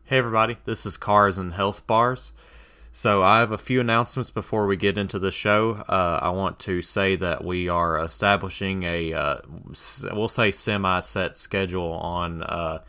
Hey everybody, this is Cars and Health Bars. So I have a few announcements before we get into the show. I want to say that we are establishing we'll say semi-set schedule on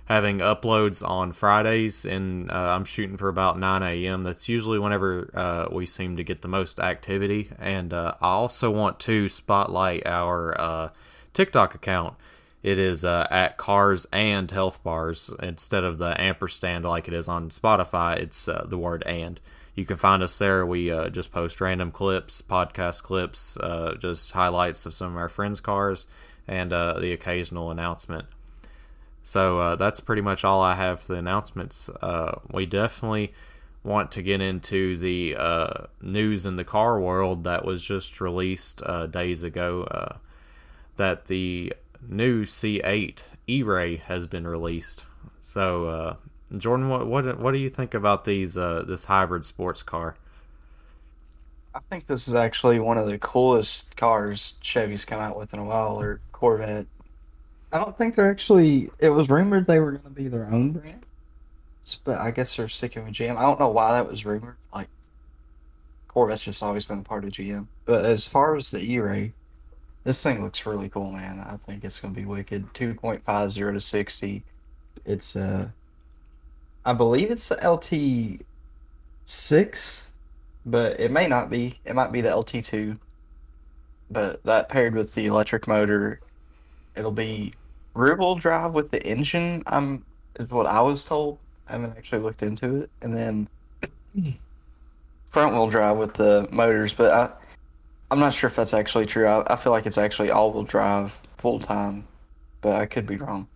having uploads on Fridays, and I'm shooting for about 9 a.m. That's usually whenever we seem to get the most activity. And I also want to spotlight our TikTok account. It is at Cars and Health Bars instead of the ampersand like it is on Spotify. It's the word and. You can find us there. We just post random clips, podcast clips, just highlights of some of our friends' cars, and the occasional announcement. So that's pretty much all I have for the announcements. We definitely want to get into the news in the car world that was just released days ago. That the new C8 Eray has been released. So, Jordan, what do you think about this hybrid sports car? I think this is actually one of the coolest cars Chevy's come out with in a while, or Corvette. I don't think they're actually, it was rumored they were going to be their own brand, but I guess they're sticking with GM. I don't know why that was rumored. Like, Corvette's just always been a part of GM. But as far as the E-Ray, this thing looks really cool, man. I think it's going to be wicked. 2.50 to 60. It's, I believe it's the LT6, but it may not be. It might be the LT2. But that paired with the electric motor, it'll be rear-wheel drive with the engine. Is what I was told. I haven't actually looked into it, and then front-wheel drive with the motors. But I'm not sure if that's actually true. I feel like it's actually all-wheel drive full time, but I could be wrong.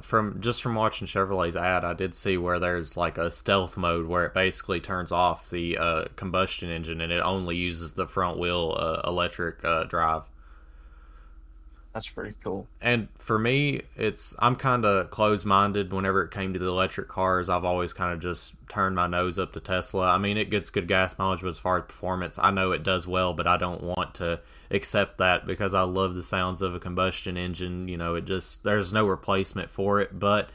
From watching Chevrolet's ad, I did see where there's like a stealth mode where it basically turns off the combustion engine and it only uses the front wheel electric drive. That's pretty cool. And for me, I'm kind of closed minded whenever it came to the electric cars. I've always kind of just turned my nose up to Tesla. I mean, it gets good gas mileage, but as far as performance, I know it does well, but I don't want to accept that because I love the sounds of a combustion engine. There's no replacement for it. But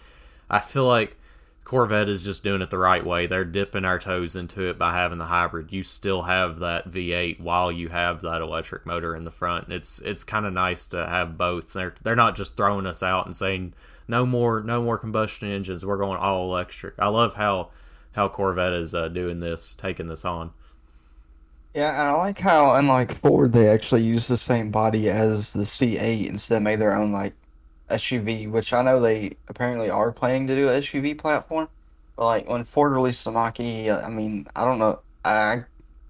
I feel like Corvette is just doing it the right way. They're dipping our toes into it by having the hybrid. You still have that V8 while you have that electric motor in the front. And it's kind of nice to have both. They're not just throwing us out and saying no more combustion engines. We're going all electric. I love how Corvette is doing this, taking this on. Yeah, and I like how, unlike Ford, they actually use the same body as the C8 instead of made their own like SUV, which I know they apparently are planning to do a SUV platform. But like when Ford released the Mach-E, I mean, I don't know.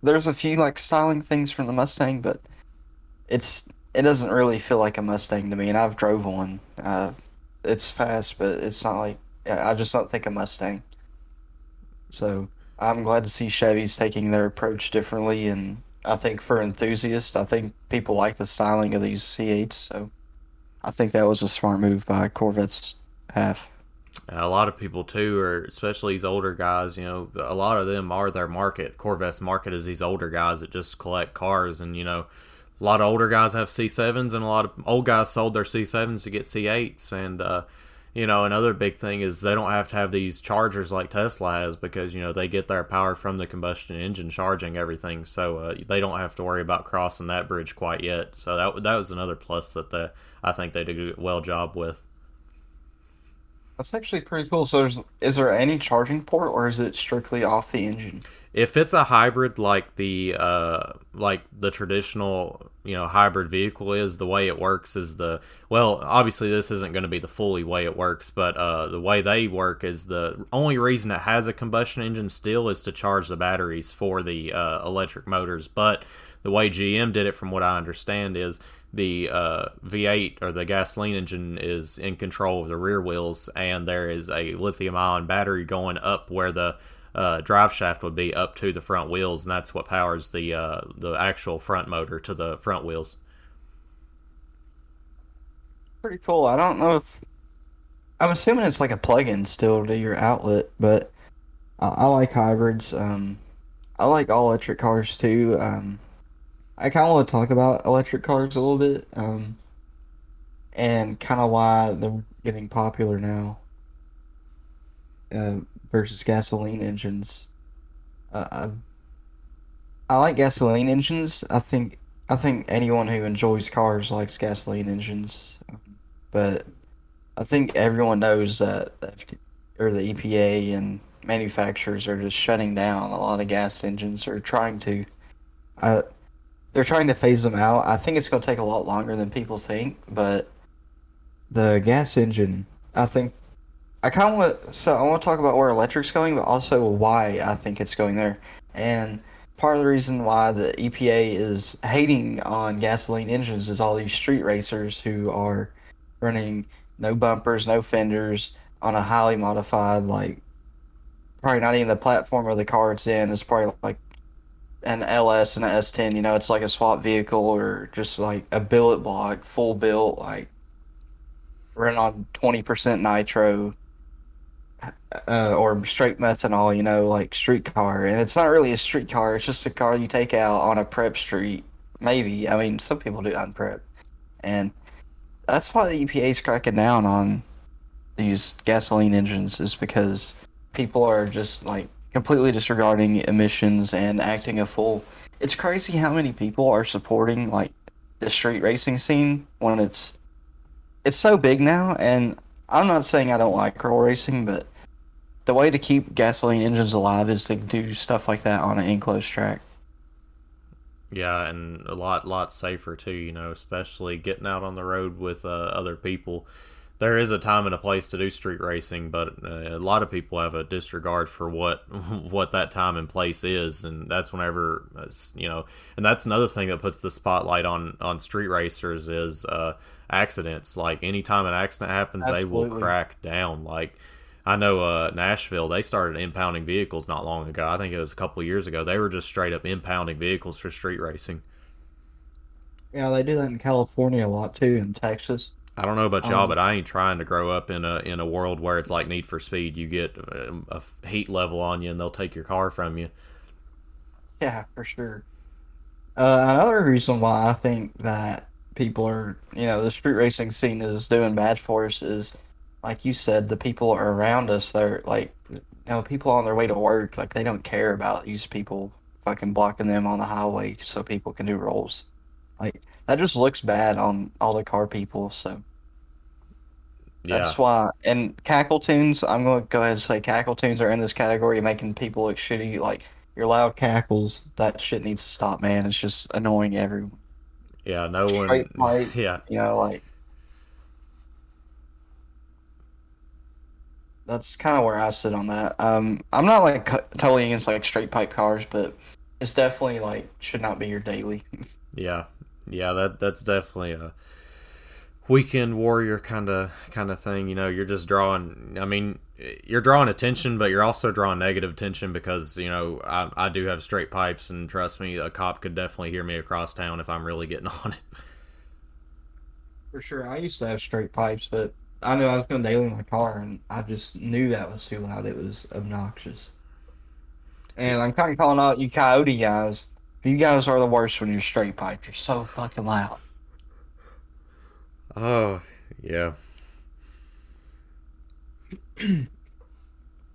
There's a few like styling things from the Mustang, but it doesn't really feel like a Mustang to me. And I've drove one. It's fast, but it's not like I just don't think a Mustang. So I'm glad to see Chevy's taking their approach differently, and I think for enthusiasts, I think people like the styling of these C8s. So I think that was a smart move by Corvette's half. A lot of people too, or especially these older guys. A lot of them are their market. Corvette's market is these older guys that just collect cars, and a lot of older guys have C7s, and a lot of old guys sold their C7s to get C8s. And another big thing is they don't have to have these chargers like Tesla has because they get their power from the combustion engine charging everything, so they don't have to worry about crossing that bridge quite yet. So that was another plus that I think they did a well job with. That's actually pretty cool. So is there any charging port, or is it strictly off the engine? If it's a hybrid like the traditional hybrid vehicle is, the way it works is obviously this isn't going to be the fully way it works, but the way they work is the only reason it has a combustion engine still is to charge the batteries for the electric motors. But the way GM did it, from what I understand, is the V8 or the gasoline engine is in control of the rear wheels, and there is a lithium ion battery going up where the drive shaft would be up to the front wheels, and that's what powers the actual front motor to the front wheels. Pretty cool. I don't know if I'm assuming it's like a plug-in still to your outlet, but I like hybrids. I like all electric cars too. I kind of want to talk about electric cars a little bit, and kind of why they're getting popular now. uh, versus gasoline engines. Uh, I like gasoline engines. I think anyone who enjoys cars likes gasoline engines. But I think everyone knows that the or the EPA and manufacturers are just shutting down a lot of gas engines or trying to. Uh, they're trying to phase them out. I think it's going to take a lot longer than people think, but the gas engine, I think I kind of want. So I want to talk about where electric's going, but also why I think it's going there. And part of the reason why the EPA is hating on gasoline engines is all these street racers who are running no bumpers, no fenders on a highly modified, like probably not even the platform of the car it's in. It's probably like an LS and an S10. It's like a swap vehicle or just like a billet block, full built, like run on 20% nitro or straight methanol, like street car. And it's not really a street car, it's just a car you take out on a prep street. Maybe. I mean, some people do on prep. And that's why the EPA is cracking down on these gasoline engines, is because people are just like completely disregarding emissions and acting a fool. It's crazy how many people are supporting like the street racing scene when it's so big now. And I'm not saying I don't like girl racing, but the way to keep gasoline engines alive is to do stuff like that on an enclosed track. Yeah, and a lot safer too. Especially getting out on the road with other people. There is a time and a place to do street racing, but a lot of people have a disregard for what what that time and place is, and that's whenever and that's another thing that puts the spotlight on street racers is accidents. Like anytime an accident happens, they will Absolutely. crack down. Like I know Nashville, they started impounding vehicles not long ago. I think it was a couple of years ago. They were just straight up impounding vehicles for street racing. Yeah, they do that in California a lot too, in Texas. I don't know about y'all, Um, but I ain't trying to grow up in a world where it's like Need for Speed. You get a heat level on you, and they'll take your car from you. yeah, for sure. Another reason why I think that people are, the street racing scene is doing bad for us is, like you said, the people around us. They're like, people on their way to work, like they don't care about these people fucking blocking them on the highway so people can do rolls. Like that just looks bad on all the car people. So Yeah, that's why. And cackle tunes, I'm going to go ahead and say cackle tunes are in this category, making people look shitty. Like your loud cackles, that shit needs to stop, man. It's just annoying everyone. yeah, no Straight one, pipe, yeah, like that's kind of where I sit on that. I'm not like totally against like straight pipe cars, but it's definitely like should not be your daily. yeah, yeah. That's definitely a weekend warrior kind of thing. You're just drawing. I mean, you're drawing attention, but you're also drawing negative attention because I do have straight pipes, and trust me, a cop could definitely hear me across town if I'm really getting on it. For sure, I used to have straight pipes, but I knew I was going to daily my car, and I just knew that was too loud. It was obnoxious. And I'm kind of calling out you coyote guys. You guys are the worst when you're straight pipe. You're so fucking loud. Oh, yeah.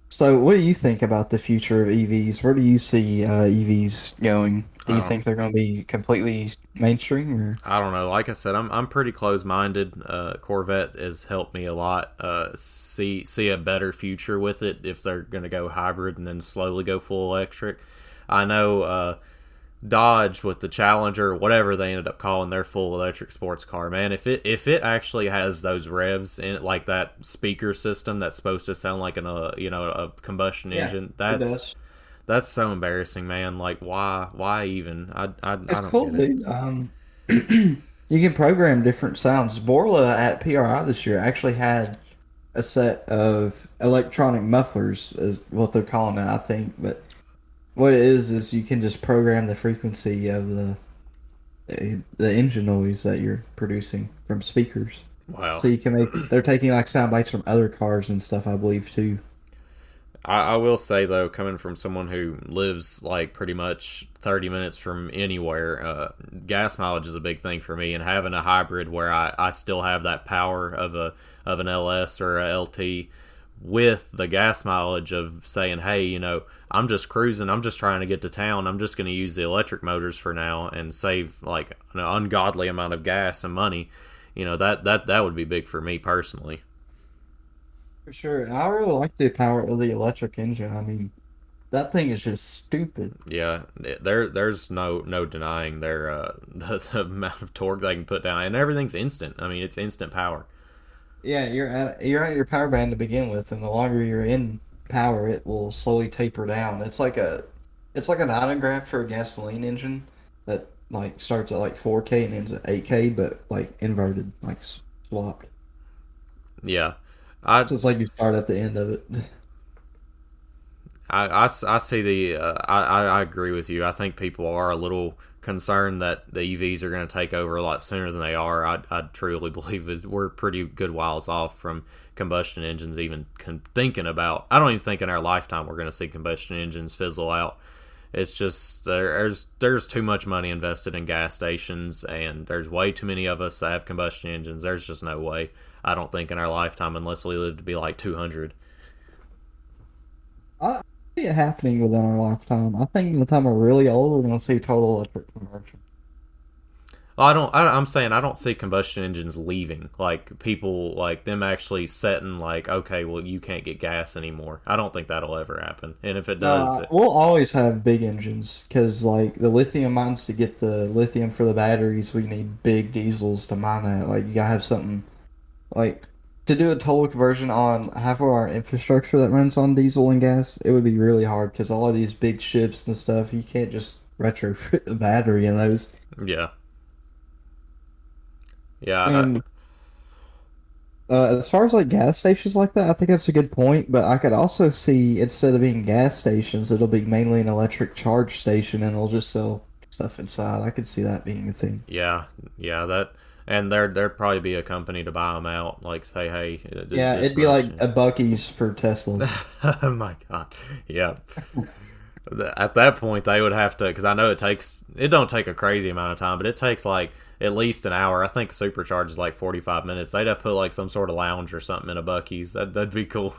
So, what do you think about the future of EVs? Where do you see EVs going? Do I you don't. think they're going to be completely mainstream, or? I don't know. Like I said, I'm pretty close minded. Corvette has helped me a lot. See a better future with it if they're going to go hybrid and then slowly go full electric. I know Dodge with the Challenger, whatever they ended up calling their full electric sports car. Man, if it actually has those revs in it, like that speaker system that's supposed to sound like a combustion Yeah, engine, it that's does. that's so embarrassing, man. Like why even? I It's don't cool, get it. dude. You can program different sounds. Borla at PRI this year actually had a set of electronic mufflers, is what they're calling it, I think. But what it is you can just program the frequency of the engine noise that you're producing from speakers. Wow. So you can make. They're taking like sound bites from other cars and stuff, I believe, too. I will say though, coming from someone who lives like pretty much 30 minutes from anywhere, gas mileage is a big thing for me, and having a hybrid where I still have that power of an LS or a LT with the gas mileage of saying, hey, I'm just cruising, I'm just trying to get to town, I'm just going to use the electric motors for now and save like an ungodly amount of gas and money. That would be big for me personally. For sure. And I really like the power of the electric engine. I mean, that thing is just stupid. Yeah, there's no denying their the amount of torque they can put down, and everything's instant. I mean, it's instant power. Yeah, you're at your power band to begin with, and the longer you're in power, it will slowly taper down. It's like a dynagraph for a gasoline engine that like starts at like 4K and ends at 8K, but like inverted, like swapped. Yeah, I So it's like you start at the end of it. I see I agree with you. I think people are a little concerned that the EVs are going to take over a lot sooner than they are. I truly believe that we're pretty good whiles off from combustion engines even thinking about. I don't even think in our lifetime we're going to see combustion engines fizzle out. It's just there's too much money invested in gas stations, and there's way too many of us that have combustion engines. There's just no way. I don't think in our lifetime, unless we live to be like 200. I see it happening within our lifetime. I think in the time we're really old, we're going to see total electric conversion. Well, I don't. I'm saying I don't see combustion engines leaving. Like people, like them actually setting, like, okay, well, you can't get gas anymore. I don't think that'll ever happen. And if it does, No, we'll always have big engines because, like, the lithium mines to get the lithium for the batteries, we need big diesels to mine that. Like, you gotta have something like to do a total conversion on half of our infrastructure that runs on diesel and gas. It would be really hard because all of these big ships and stuff, you can't just retrofit the battery in those. yeah, yeah, And as far as like gas stations like that, I think that's a good point. But I could also see instead of being gas stations, it'll be mainly an electric charge station, and they'll just sell stuff inside. I could see that being a thing. yeah, yeah. And there'd probably be a company to buy them out. Like say, hey, Yeah, this it'd be much. like a Bucky's for Teslas. Oh my god, yeah. At that point, they would have to, because I know it don't take a crazy amount of time, but it takes like at least an hour. I think supercharge is like 45 minutes. They'd have to put like some sort of lounge or something in a Bucky's. That'd be cool.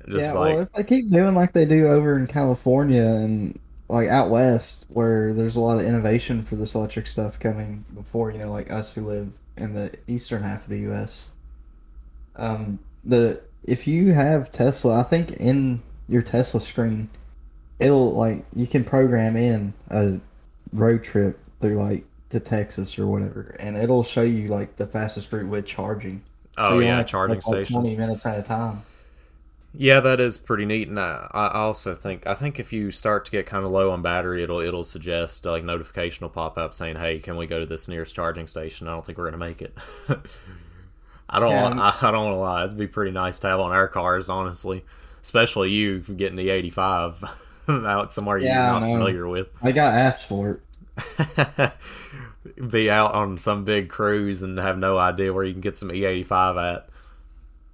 Just Yeah, well, like, if they keep doing like they do over in California and like out west, where there's a lot of innovation for this electric stuff coming before, like us who live in the eastern half of the U.S. The if you have Tesla, I think in your Tesla screen, it'll like you can program in a road trip through like to Texas or whatever, and it'll show you like the fastest route with charging. So oh you only yeah, have to charging take like 20 stations. minutes at a time. Yeah, that is pretty neat. And I also think if you start to get kind of low on battery, it'll suggest like notification will pop up saying, "Hey, can we go to this nearest charging station?" I don't think we're gonna make it. Yeah, and I don't want to lie. It'd be pretty nice to have on our cars, honestly. Especially you getting the 85 out somewhere you're yeah, I not know. familiar with. I got asked for it. Be out on some big cruise and have no idea where you can get some E85 at.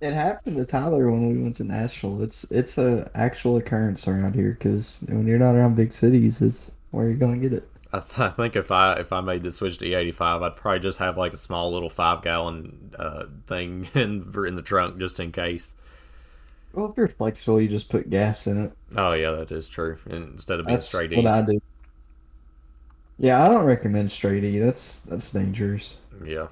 It happened to Tyler when we went to Nashville. It's a actual occurrence around here because when you're not around big cities, it's where you're gonna get it. I think if I made the switch to E85, I'd probably just have like a small little 5 gallon thing in the trunk just in case. Well, if you're flexible, you just put gas in it. Oh yeah, that is true. Instead of being That's straight what E. I do. Yeah, I don't recommend straight E. That's dangerous. Yeah.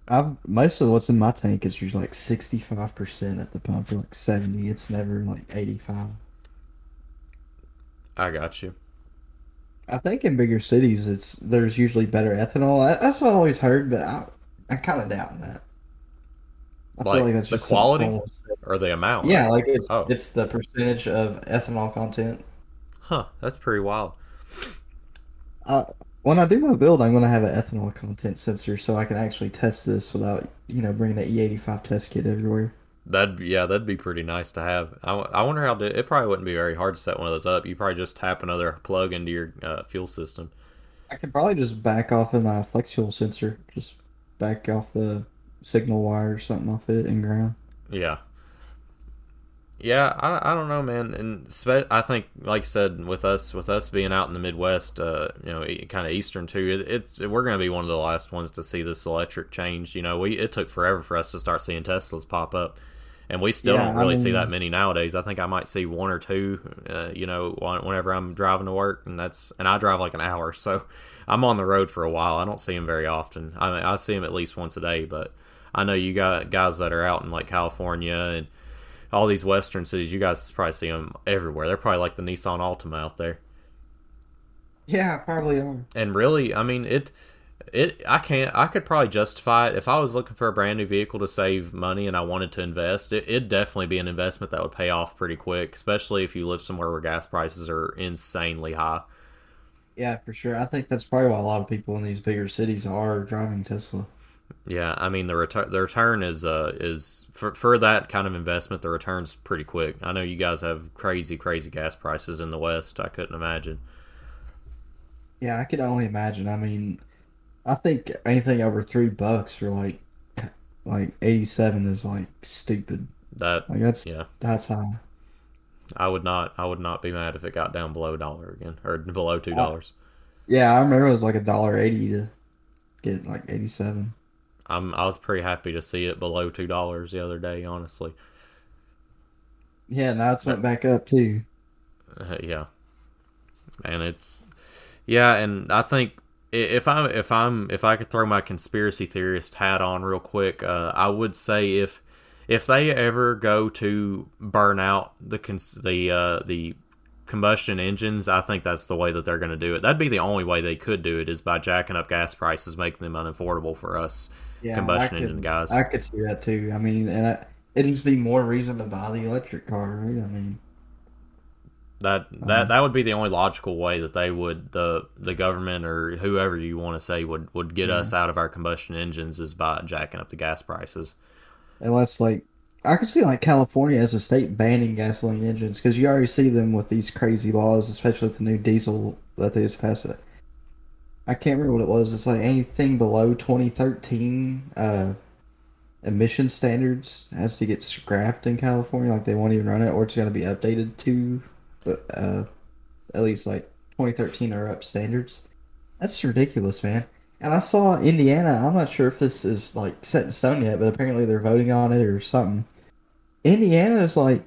I've most of what's in my tank is usually like 65% at the pump or like 70. It's never like 85. I got you. I think in bigger cities, there's usually better ethanol. That's what I always heard, but I kind of doubt that. I feel like Like that's the just something quality people say. or the amount? Yeah, like it's Oh, it's the percentage of ethanol content. huh. That's pretty wild. Uh, when I do my build, I'm gonna have an ethanol content sensor so I can actually test this without, bringing the E85 test kit everywhere. That'd be pretty nice to have. I wonder how it probably wouldn't be very hard to set one of those up. You probably just tap another plug into your fuel system. I could probably just back off of my flex fuel sensor, just back off the signal wire or something off it and ground. Yeah, Yeah, I don't know, man. And I think, like I said, with us being out in the Midwest, kind of Eastern too, we're going to be one of the last ones to see this electric change. It took forever for us to start seeing Teslas pop up, and we still don't Yeah, I really see that mean, many nowadays. I think I might see one or two, whenever I'm driving to work, and I drive like an hour, so I'm on the road for a while. I don't see them very often. I mean, I see them at least once a day, but I know you got guys that are out in like California and all these western cities. You guys probably see them everywhere. They're probably like the Nissan Altima out there. yeah, probably are. And really, I mean, I could probably justify it if I was looking for a brand new vehicle to save money and I wanted to invest. It'd definitely be an investment that would pay off pretty quick, especially if you live somewhere where gas prices are insanely high. Yeah, for sure. I think that's probably why a lot of people in these bigger cities are driving Tesla. Yeah, I mean the return is for that kind of investment. The return's pretty quick. I know you guys have crazy gas prices in the West. I couldn't imagine Yeah, I could only imagine. I mean, I think anything over $3 for like 87 is like stupid. that. Like Yeah, that's high. I would not be mad if it got down below a dollar again or below two I, dollars. yeah, I remember it was like $1.80 to get like 87. I was pretty happy to see it below $2 the other day. Honestly, Yeah, now it's that went back up too. yeah, and it's yeah, and I think if I could throw my conspiracy theorist hat on real quick, I would say if they ever go to burn out the combustion engines, I think that's the way that they're going to do it. That'd be the only way they could do it is by jacking up gas prices, making them unaffordable for us Yeah, combustion engine guys. I could see that too. I mean, it'd just be more reason to buy the electric car, right? I mean, That would be the only logical way that they would the government or whoever you want to say would get yeah. us out of our combustion engines is by jacking up the gas prices. Unless like I could see like California as a state banning gasoline engines because you already see them with these crazy laws, especially with the new diesel that they just passed. It. I can't remember what it was. It's like anything below 2013 emission standards has to get scrapped in California. Like they won't even run it, or it's going to be updated to uh, at least like 2013 or up standards. That's ridiculous, man. And I saw Indiana. I'm not sure if this is like set in stone yet, but apparently they're voting on it or something. Indiana is like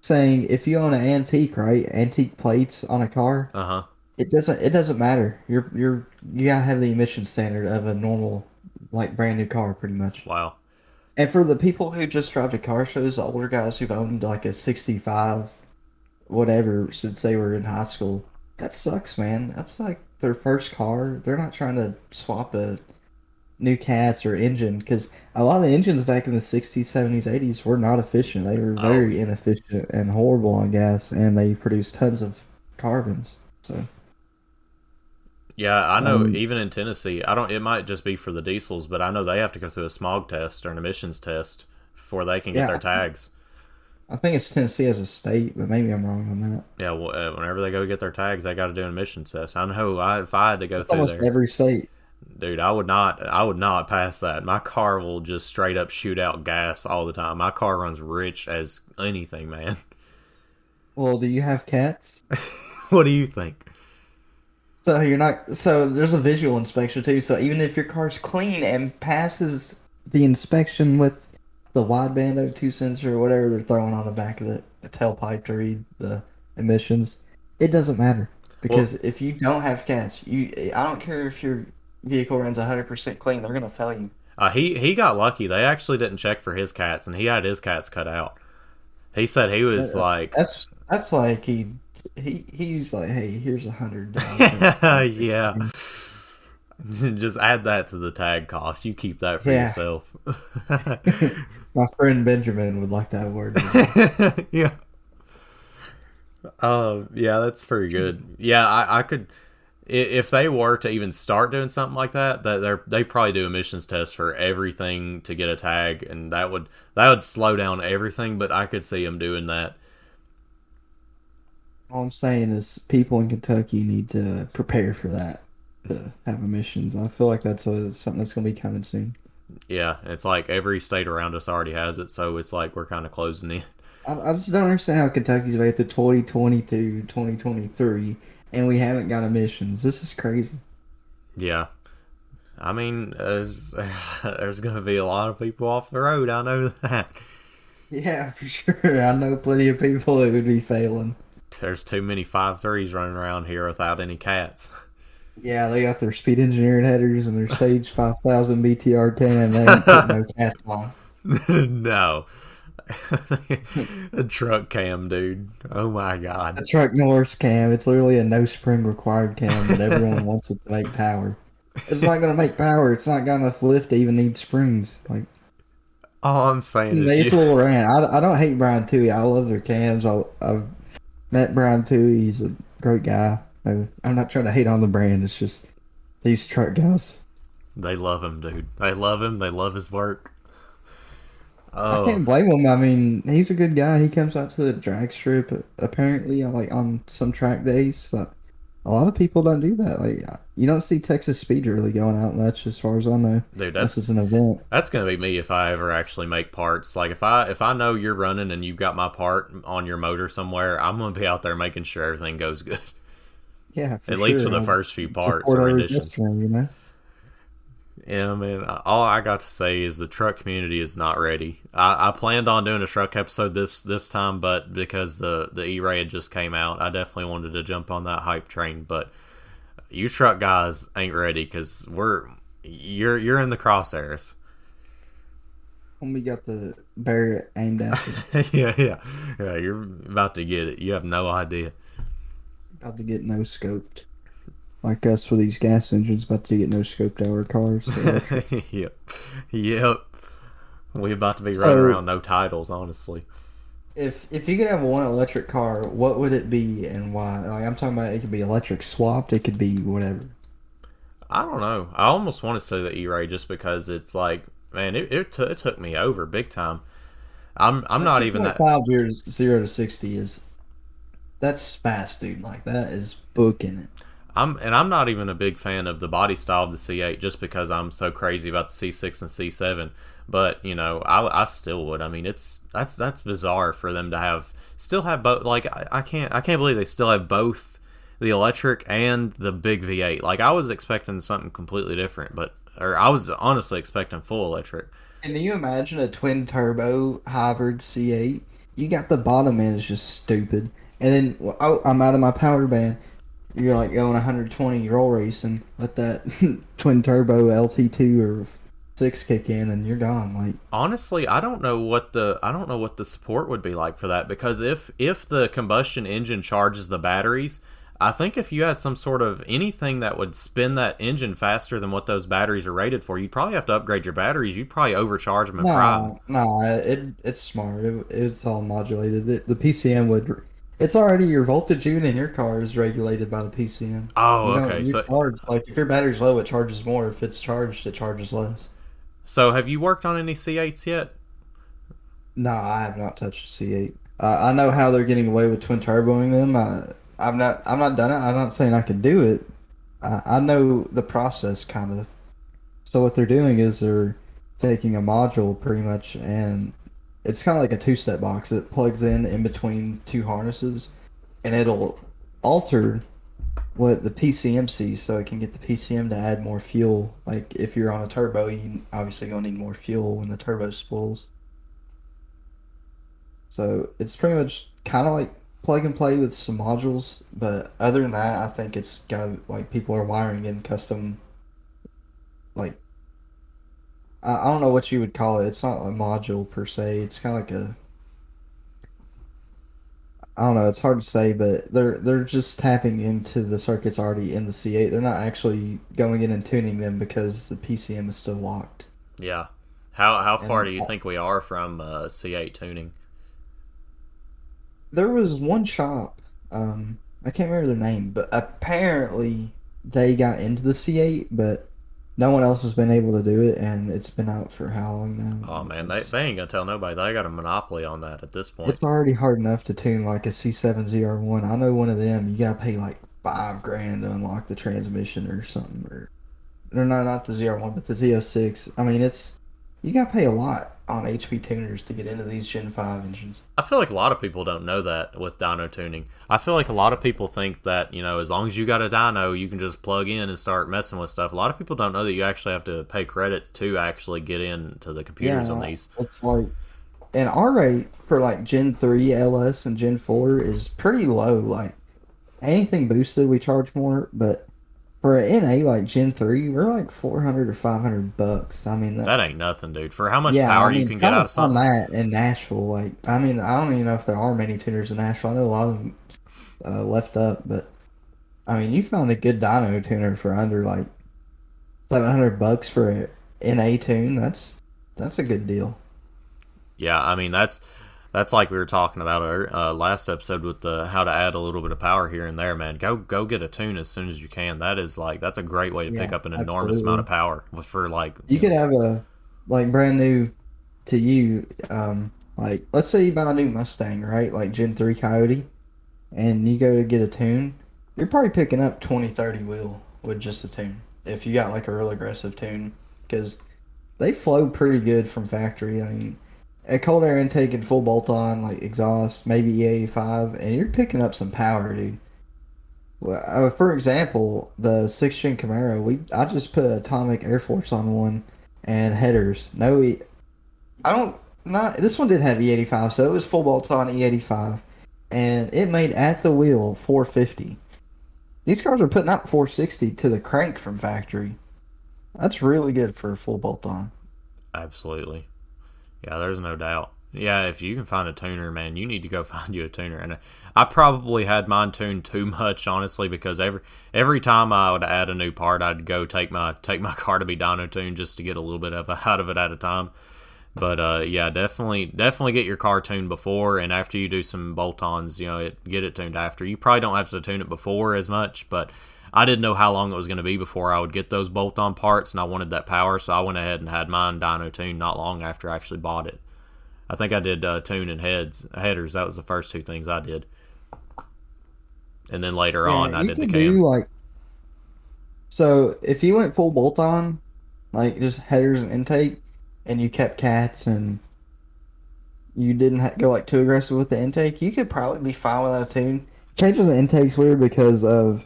saying if you own an antique, right, antique plates on a car, Uh huh. it doesn't matter. You gotta have the emission standard of a normal, like brand new car, pretty much. Wow. And for the people who just drive to car shows, the older guys who've owned like a 65, whatever, since they were in high school, that sucks, man. That's like their first car. They're not trying to swap a new cats or engine because a lot of the engines back in the 60s, 70s, 80s were not efficient. They were Oh very inefficient and horrible on gas, and they produced tons of carbons. So, yeah, I know. um, Even in Tennessee, I don't. It might just be for the diesels, but I know they have to go through a smog test or an emissions test before they can get yeah, their tags. I think it's Tennessee as a state, but maybe I'm wrong on that. Yeah, well, whenever they go get their tags, they got to do an emissions test. I know. If I had to go It's through almost there, every state. dude, I would not. I would not pass that. My car will just straight up shoot out gas all the time. My car runs rich as anything, man. Well, do you have cats? What do you think? So you're not. So there's a visual inspection too. So even if your car's clean and passes the inspection with the wideband O2 sensor or whatever they're throwing on the back of the tailpipe to read the emissions, it doesn't matter Well, because if you don't have cats, I don't care if your vehicle runs 100% clean, they're gonna fail you. he got lucky. They actually didn't check for his cats, and he had his cats cut out. He said he was like, That's like he's like, hey, here's $100. yeah, just add that to the tag cost. You keep that for Yeah, yourself. my friend Benjamin would like to have a word with you. Yeah. Yeah, that's pretty good. Yeah, I could if they were to even start doing something like that, they probably do emissions tests for everything to get a tag, and that would slow down everything. But I could see them doing that. All I'm saying is people in Kentucky need to prepare for that to have emissions. I feel like that's something that's going to be coming soon. Yeah, it's like every state around us already has it, so it's like we're kind of closing in. I just don't understand how Kentucky's made to 2022, 2023, and we haven't got emissions. This is crazy. Yeah, I mean, there's going to be a lot of people off the road. I know that. Yeah, for sure. I know plenty of people that would be failing. There's too many 5.3s running around here without any cats. Yeah, they got their speed engineering headers and their Sage 5000 BTR cam. They ain't putting no cats on. No. The truck cam, dude. Oh my The god. truck Norris cam, it's literally a no spring required cam, but everyone wants it to make power. It's not gonna make power. It's not got enough lift to even need springs. Like All I'm saying is it's you. a little rant. I don't hate Brian Toohey. I love their cams. I've met Brian Toohey. He's a great guy. No, I'm not trying to hate on the brand. It's just these truck guys. They love him, dude. They love him. They love his work. I Oh, can't blame him. I mean, he's a good guy. He comes out to the drag strip apparently like on some track days. But a lot of people don't do that. Like you don't see Texas Speed really going out much, as far as I know, dude, unless it's an event. that's gonna be me if I ever actually make parts. Like if I know you're running and you've got my part on your motor somewhere, I'm gonna be out there making sure everything goes good. Yeah, for At least for sure. the I first few parts support or every renditions. customer, you know. Yeah, man. All I got to say is the truck community is not ready. I planned on doing a truck episode this time, but because the E-Ray had just came out, I definitely wanted to jump on that hype train. But you truck guys ain't ready because you're in the crosshairs. When we got the Barrett aimed at you, Yeah. You're about to get it. You have no idea. about to get no scoped. Like us with these gas engines, about to get no scoped our cars. Electric. Yep, yep. We about to be running So, around no titles, honestly. if you could have one electric car, what would it be and why? Like I'm talking about, it could be electric swapped, it could be whatever. I don't know. I almost want to say the E-Ray just because it's like, man, it took me over big time. I'm Like not even that. 2.5 years 0 to 60 is that's fast, dude. Like that is booking it. I'm not even a big fan of the body style of the C8 just because I'm so crazy about the C6 and C7. But you know, I still would. I mean, that's bizarre for them to still have both. Like I can't believe they still have both the electric and the big V8. Like I was expecting something completely different, or I was honestly expecting full electric. Can you imagine a twin turbo hybrid C8? You got the bottom end is just stupid. And then, oh, I'm out of my power band. You're like going 120 roll racing. Let that twin turbo LT2 or 6 kick in, and you're gone. Like, Honestly, I don't know what the support would be like for that because if the combustion engine charges the batteries, I think if you had some sort of anything that would spin that engine faster than what those batteries are rated for, you'd probably have to upgrade your batteries. You'd probably overcharge them and fry them. no, it's smart. It's all modulated. The PCM would. It's already your voltage unit in your car is regulated by the PCM. Oh, You don't. okay. You charge like if your battery's low, it charges more. If it's charged, it charges less. So have you worked on any C8s yet? No, I have not touched a C8. I know how they're getting away with twin turboing them. I'm not done it. I'm not saying I can do it. I know the process kind of. So what they're doing is they're taking a module pretty much, and it's kind of like a two-step box. It plugs in between two harnesses, and it'll alter what the PCM sees, so it can get the PCM to add more fuel. Like if you're on a turbo, you obviously gonna need more fuel when the turbo spools. So it's pretty much kind of like plug and play with some modules, but other than that, I think it's got like people are wiring in custom. Like I don't know what you would call it. It's not a module per se. It's kind of like a I don't know. It's hard to say, but they're just tapping into the circuits already in the C8. They're not actually going in and tuning them because the PCM is still locked. Yeah. How far And do you think we are from C8 tuning? there was one shop, I can't remember their name, but apparently they got into the C8, but no one else has been able to do it, and it's been out for how long now? Oh man, they, It's they ain't gonna tell nobody. They got a monopoly on that at this point. it's already hard enough to tune like a C7 ZR1. I know one of them, you gotta pay like 5 grand to unlock the transmission or something, or no, not the ZR1, but the Z06. I mean, it's you got to pay a lot on HP tuners to get into these Gen 5 engines. I feel like a lot of people don't know that with dyno tuning. I feel like a lot of people think that, as long as you got a dyno, you can just plug in and start messing with stuff. A lot of people don't know that you actually have to pay credits to actually get into the computers on Yeah, these. it's like, and our rate for like Gen 3 LS and Gen 4 is pretty low. Like anything boosted, we charge more, but for an NA like Gen 3, we're like 400 or $500. I mean, That ain't nothing, dude. For how much yeah, I power you mean, can get try out to of find something. that in Nashville. Like, I mean, I don't even know if there are many tuners in Nashville. I know a lot of them left up, but I mean, you found a good dyno tuner for under like $700 for an NA tune. That's a good deal. Yeah, I mean that's like we were talking about our last episode with the how to add a little bit of power here and there, man. Go get a tune as soon as you can. That's a great way to pick Yeah, up an enormous amount of absolutely. power for like You could have a like brand new to you. Like let's say you buy a new Mustang, right? Like Gen 3 Coyote, and you go to get a tune. You're probably picking up 20-30 wheel with just a tune. If you got like a real aggressive tune, because they flow pretty good from factory. I mean, a cold air intake and full bolt on, like exhaust, maybe E85, and you're picking up some power, dude. Well, for example, the 6th gen Camaro, I just put atomic air force on one and headers. No, I don't not this one did have E85, so it was full bolt on E85, and it made at the wheel 450. These cars are putting out 460 to the crank from factory. That's really good for a full bolt on. absolutely. Yeah, there's no doubt. Yeah, if you can find a tuner, man, you need to go find you a tuner. And I probably had mine tuned too much, honestly, because every time I would add a new part, I'd go take my car to be dyno tuned just to get a little bit of out of it at a time. But yeah, definitely get your car tuned before and after you do some bolt-ons. Get it tuned after. You probably don't have to tune it before as much, but I didn't know how long it was going to be before I would get those bolt-on parts, and I wanted that power, so I went ahead and had mine dyno tuned not long after I actually bought it. I think I did tune and headers. That was the first two things I did, and then later Yeah, on I you did the could cam. do like so if you went full bolt on, like just headers and intake, and you kept cats and you didn't go like too aggressive with the intake, you could probably be fine without a tune. Changing the intake's weird because of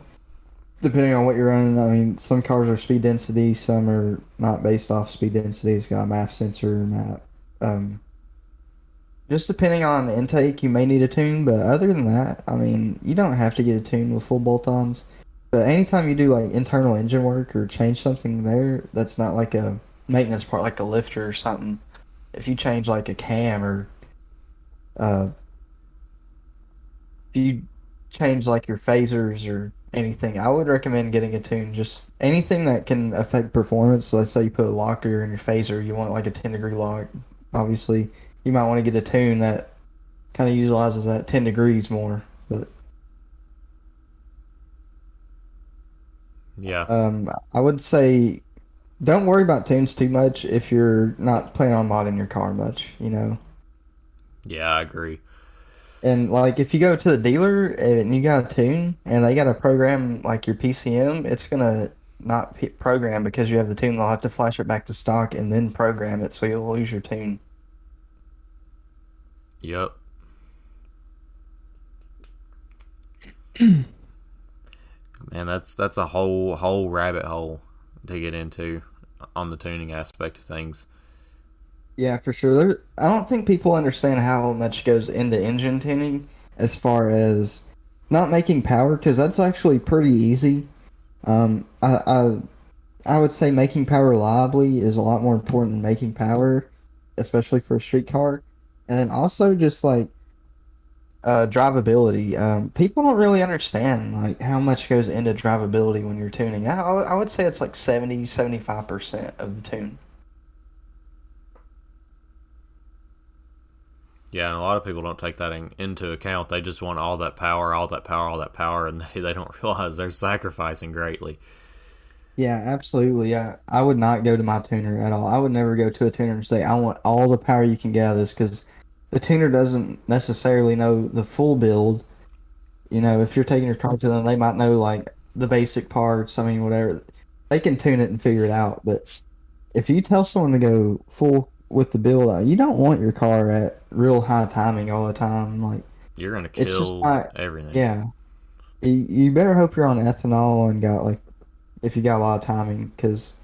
depending on what you're running. I mean, some cars are speed density, some are not based off speed density. It's got a MAF sensor, map. Um, just depending on the intake, you may need a tune, but other than that, I mean, you don't have to get a tune with full bolt-ons. But anytime you do like internal engine work or change something there, that's not like a maintenance part, like a lifter or something. If you change like a cam or uh, if you change like your phasers or anything, I would recommend getting a tune. Just anything that can affect performance. Let's say you put a locker in your phaser, you want like a 10-degree lock. Obviously, you might want to get a tune that kind of utilizes that 10 degrees more. But Yeah, I would say don't worry about tunes too much if you're not planning on modding your car much, you know. yeah, I agree. And like if you go to the dealer and you got a tune and they got a program like your PCM, it's gonna not program because you have the tune. They'll have to flash it back to stock and then program it, so you'll lose your tune. Yep. Man, that's a whole rabbit hole to get into on the tuning aspect of things. Yeah, for sure. I don't think people understand how much goes into engine tuning as far as not making power, because that's actually pretty easy. Um, I, I I would say making power reliably is a lot more important than making power, especially for a street car. And then also just like drivability. People don't really understand like how much goes into drivability when you're tuning. I would say it's like 70-75% of the tune. Yeah, and a lot of people don't take that into account. They just want all that power, all that power, all that power, and they don't realize they're sacrificing greatly. Yeah, absolutely. I would not go to my tuner at all. I would never go to a tuner and say, I want all the power you can get out of this because the tuner doesn't necessarily know the full build. You know, if you're taking your car to them, they might know like the basic parts. I mean, whatever. They can tune it and figure it out. But if you tell someone to go full with the build out, you don't want your car at real high timing all the time. Like You're gonna it's just kill not. everything. Yeah, you better hope you're on ethanol and got like if you got a lot of timing because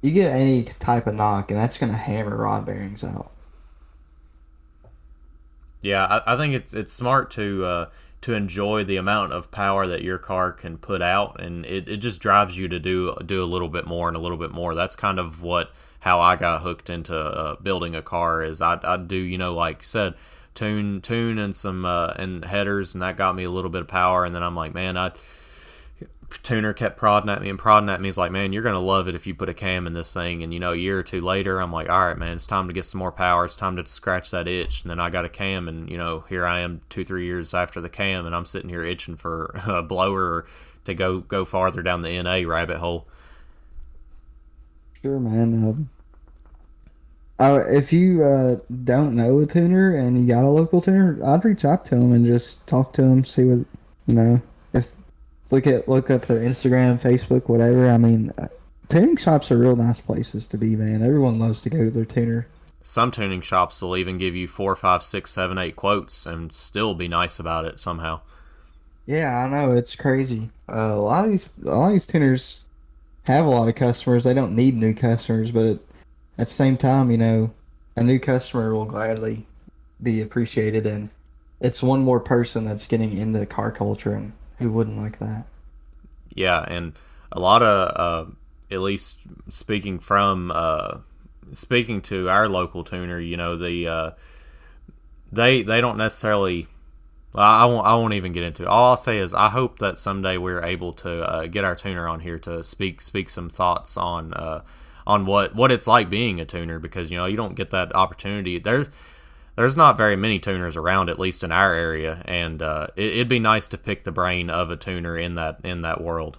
you get any type of knock and that's gonna hammer rod bearings out. Yeah, I think it's smart to enjoy the amount of power that your car can put out, and it just drives you to do a little bit more and a little bit more. That's kind of what how I got hooked into building a car is I do like I said tune and some and headers, and that got me a little bit of power, and then I'm like, man, I tuner kept prodding at me and prodding at me. He's like, man, you're gonna love it if you put a cam in this thing. And a year or two later, I'm like, all right, man, it's time to get some more power. It's time to scratch that itch. And then I got a cam, and here I am 2-3 years after the cam, and I'm sitting here itching for a blower to go farther down the NA rabbit hole. Sure, man. If you don't know a tuner and you got a local tuner, I'd reach out to them and just talk to them, see what if look up their Instagram, Facebook, whatever. I mean, tuning shops are real nice places to be, man. Everyone loves to go to their tuner. Some tuning shops will even give you 4, 5, 6, 7, 8 quotes and still be nice about it somehow. Yeah, I know it's crazy. A lot of these tuners have a lot of customers. They don't need new customers, but at the same time, a new customer will gladly be appreciated, and it's one more person that's getting into the car culture, and who wouldn't like that? Yeah, and a lot of at least speaking to our local tuner, they don't necessarily. Well, I won't even get into it. All I'll say is I hope that someday we're able to get our tuner on here to speak some thoughts on what it's like being a tuner, because you don't get that opportunity. There's not very many tuners around, at least in our area, and it'd be nice to pick the brain of a tuner in that world.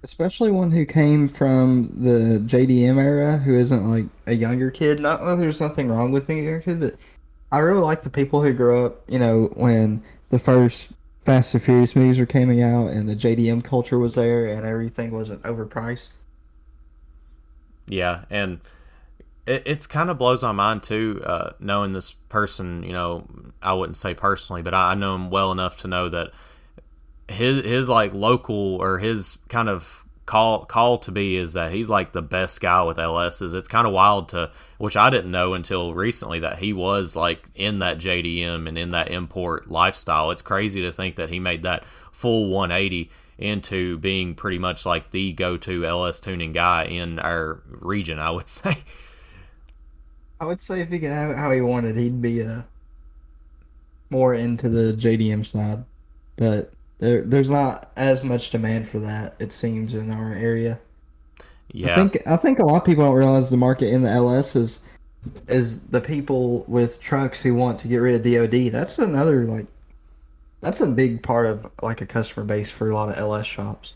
Especially one who came from the JDM era, who isn't like a younger kid. Not that there's nothing wrong with being a younger kid, but I really like the people who grew up, when the first Fast and Furious movies were coming out and the JDM culture was there and everything wasn't overpriced. Yeah, and it's kind of blows my mind too, knowing this person. I wouldn't say personally, but I know him well enough to know that his like local or his kind of call to be is that he's like the best guy with LSs. It's kind of wild to, which I didn't know until recently, that he was like in that JDM and in that import lifestyle. It's crazy to think that he made that full 180 into being pretty much like the go-to LS tuning guy in our region, I would say. I would say if he could have it how he wanted, he'd be more into the JDM side. But there's not as much demand for that, it seems, in our area. I Yeah, think I think a lot of people don't realize the market in the LS is the people with trucks who want to get rid of DOD. That's a big part of like a customer base for a lot of LS shops.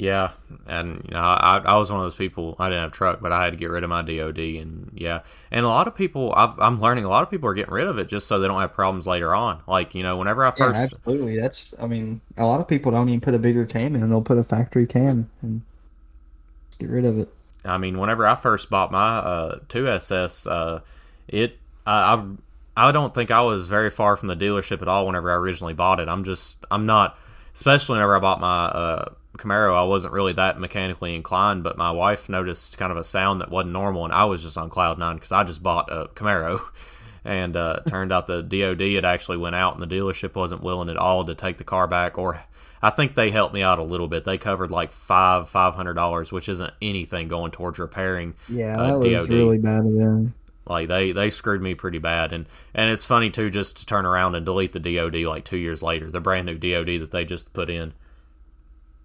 yeah, and I was one of those people. I didn't have a truck, but I had to get rid of my DOD, and yeah, and a lot of people. I'm learning a lot of people are getting rid of it just so they don't have problems later on. Like whenever I Yeah, first, absolutely. I mean, a lot of people don't even put a bigger cam in. They'll put a factory cam and get rid of it. I mean, whenever I first bought my 2SS, it I don't think I was very far from the dealership at all whenever I originally bought it. I'm not, especially whenever I bought my Camaro, I wasn't really that mechanically inclined, but my wife noticed kind of a sound that wasn't normal, and I was just on cloud nine because I just bought a Camaro. And turned out the DOD had actually went out, and the dealership wasn't willing at all to take the car back. Or I think they helped me out a little bit. They covered like $500, which isn't anything going towards repairing Yeah, that was DOD. really bad of them. Like they screwed me pretty bad, and it's funny too, just to turn around and delete the DOD like 2 years later, the brand new DOD that they just put in.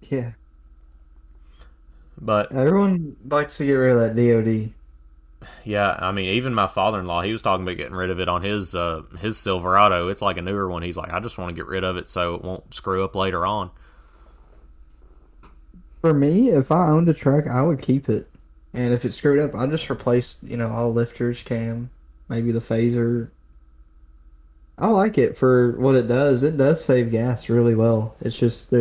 Yeah, But everyone likes to get rid of that DOD. yeah, I mean, even my father-in-law, he was talking about getting rid of it on his Silverado. It's like a newer one. He's like, I just want to get rid of it so it won't screw up later on. For me, if I owned a truck, I would keep it. And if it screwed up, I'd just replace, all lifters, cam, maybe the phaser. I like it for what it does. It does save gas really well. It's just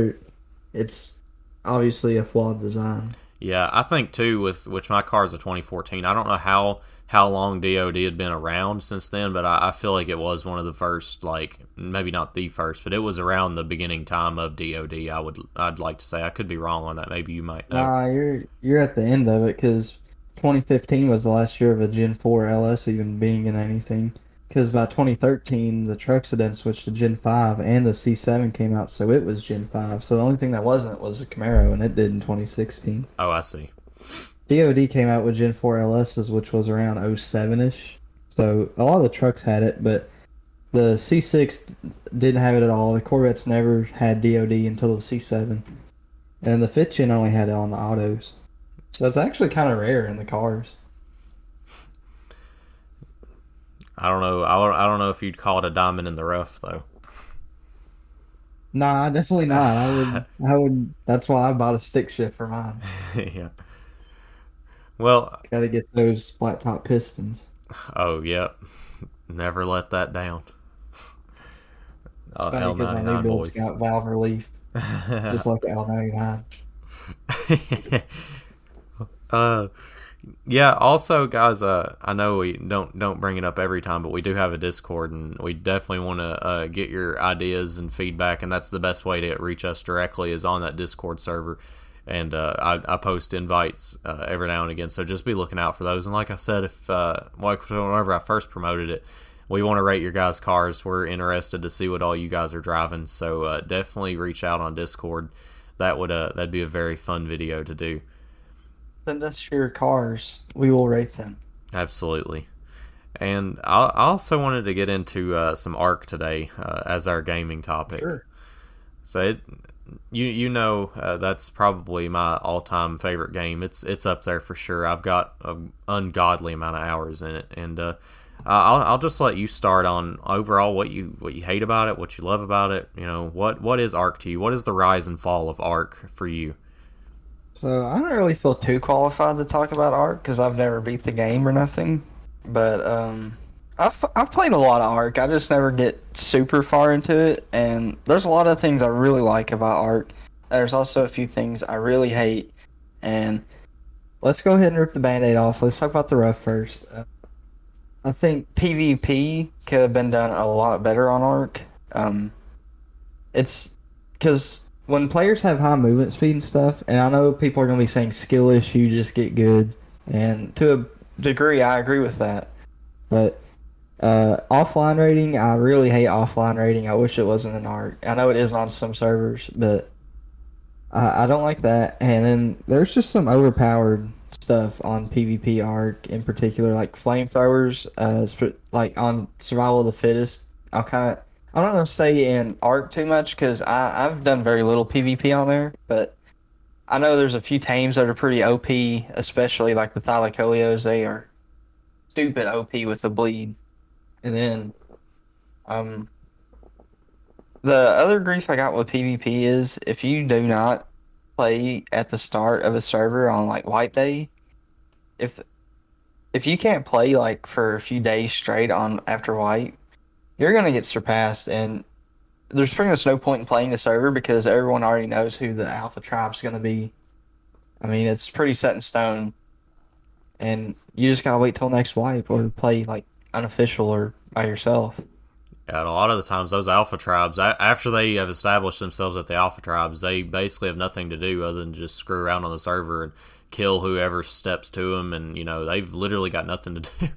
it's obviously a flawed design. Yeah, I think too with which my car is a 2014. I don't know how long DoD had been around since then, but I feel like it was one of the first, like maybe not the first, but it was around the beginning time of DoD. I'd like to say I could be wrong on that. Maybe you might know. Nah, you're at the end of it because 2015 was the last year of a Gen 4 LS even being in anything. Because by 2013, the trucks had then switched to Gen 5 and the C7 came out, so it was Gen 5. So the only thing that wasn't was the Camaro, and it did in 2016. Oh, I see. DoD came out with Gen 4 LSs, which was around '07-ish. So a lot of the trucks had it, but the C6 didn't have it at all. The Corvettes never had DoD until the C7. And the fifth gen only had it on the autos. So it's actually kind of rare in the cars. I don't know. I don't know if you'd call it a diamond in the rough though. Nah, definitely not. I would, that's why I bought a stick shift for mine. Yeah. Well, Got to get those flat top pistons. oh yeah. Never let that down. It's funny because my new L99 build's boys. got valve relief, just like the L99. uh, yeah. Also, guys, I know we don't bring it up every time, but we do have a Discord, and we definitely want to get your ideas and feedback, and that's the best way to reach us directly is on that Discord server. And I post invites every now and again, so just be looking out for those. And like I said, if whenever I first promoted it, we want to rate your guys' cars. We're interested to see what all you guys are driving, so definitely reach out on Discord. That'd be a very fun video to do. Send us your cars. We will rate them. Absolutely. And I also wanted to get into some ARC today as our gaming topic. Sure. So you know that's probably my all-time favorite game. It's up there for sure. I've got an ungodly amount of hours in it, and I'll just let you start on overall what you hate about it, what you love about it. You know, what is ARC to you? What is the rise and fall of ARC for you? So I don't really feel too qualified to talk about Ark because I've never beat the game or nothing. But I've played a lot of Ark. I just never get super far into it. And there's a lot of things I really like about Ark. There's also a few things I really hate. And let's go ahead and rip the Band-Aid off. Let's talk about the rough first. I think PvP could have been done a lot better on Ark. It's because when players have high movement speed and stuff, and I know people are going to be saying skill issue, just get good, and to a degree, I agree with that. But offline rating, I really hate offline rating. I wish it wasn't an Arc. I know it is on some servers, but I don't like that. And then there's just some overpowered stuff on PvP Arc in particular, like flamethrowers, like on Survival of the Fittest. I'm not going to say in Arc too much because I've done very little PvP on there, but I know there's a few tames that are pretty OP, especially like the Thylacoleos. They are stupid OP with the bleed. And then the other grief I got with PvP is if you do not play at the start of a server on like wipe day, if you can't play like for a few days straight on after wipe, you're gonna get surpassed, and there's pretty much no point in playing the server because everyone already knows who the alpha tribe's gonna be. I mean, it's pretty set in stone, and you just gotta wait till next wipe or play like unofficial or by yourself. Yeah, and a lot of the times those alpha tribes, after they have established themselves at the alpha tribes, they basically have nothing to do other than just screw around on the server and kill whoever steps to them, and they've literally got nothing to do.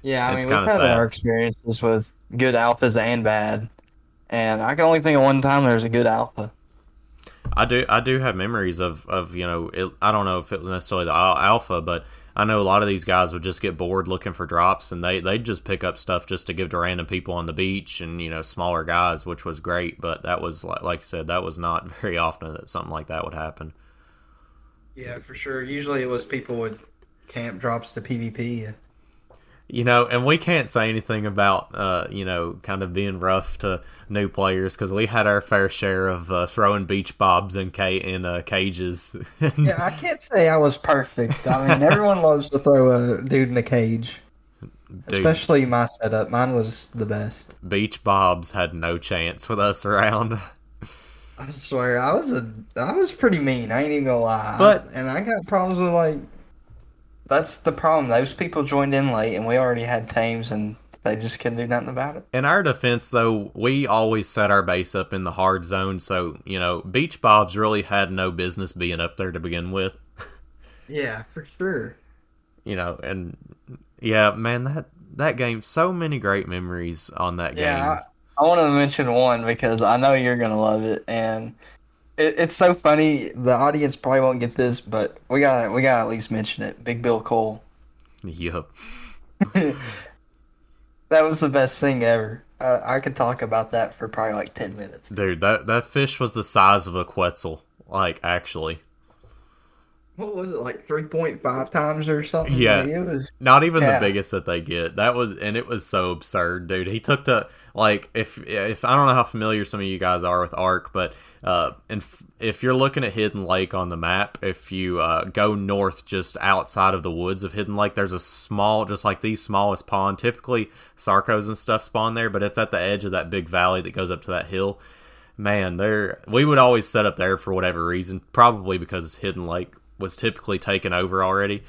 Yeah, I It's mean, kind we've of had our sad. experiences with good alphas and bad, and I can only think of one time there's a good alpha. I do have memories of I don't know if it was necessarily the alpha, but I know a lot of these guys would just get bored looking for drops, and they'd just pick up stuff just to give to random people on the beach and smaller guys, which was great. But that was like I said, that was not very often that something like that would happen. Yeah, for sure. Usually it was people would camp drops to PvP. And we can't say anything about, kind of being rough to new players because we had our fair share of throwing beach bobs in cages. Yeah, I can't say I was perfect. I mean, everyone loves to throw a dude in a cage, Dude, especially my setup. Mine was the best. beach bobs had no chance with us around. I swear, I was pretty mean. I ain't even gonna lie. But And I got problems with like that's the problem. Those people joined in late, and we already had teams, and they just couldn't do nothing about it. in our defense, though, we always set our base up in the hard zone, so, Beach Bobs really had no business being up there to begin with. Yeah, for sure. And yeah, man, that game, so many great memories on that Yeah, game. I want to mention one because I know you're gonna love it, and it's so funny. The audience probably won't get this, but we got to at least mention it. Big Bill Cole. Yup. That was the best thing ever. I could talk about that for probably like 10 minutes. Dude, that fish was the size of a Quetzal. Like, actually. What was it, like 3.5 times or something? Yeah, Like it was, not even the yeah, biggest that they get. And it was so absurd, dude. He took to like if I don't know how familiar some of you guys are with Ark, but and if you're looking at Hidden Lake on the map, if you go north just outside of the woods of Hidden Lake, there's a small, just like the smallest pond. Typically, Sarcos and stuff spawn there, but it's at the edge of that big valley that goes up to that hill. Man, there we would always set up there for whatever reason, probably because Hidden Lake was typically taken over already.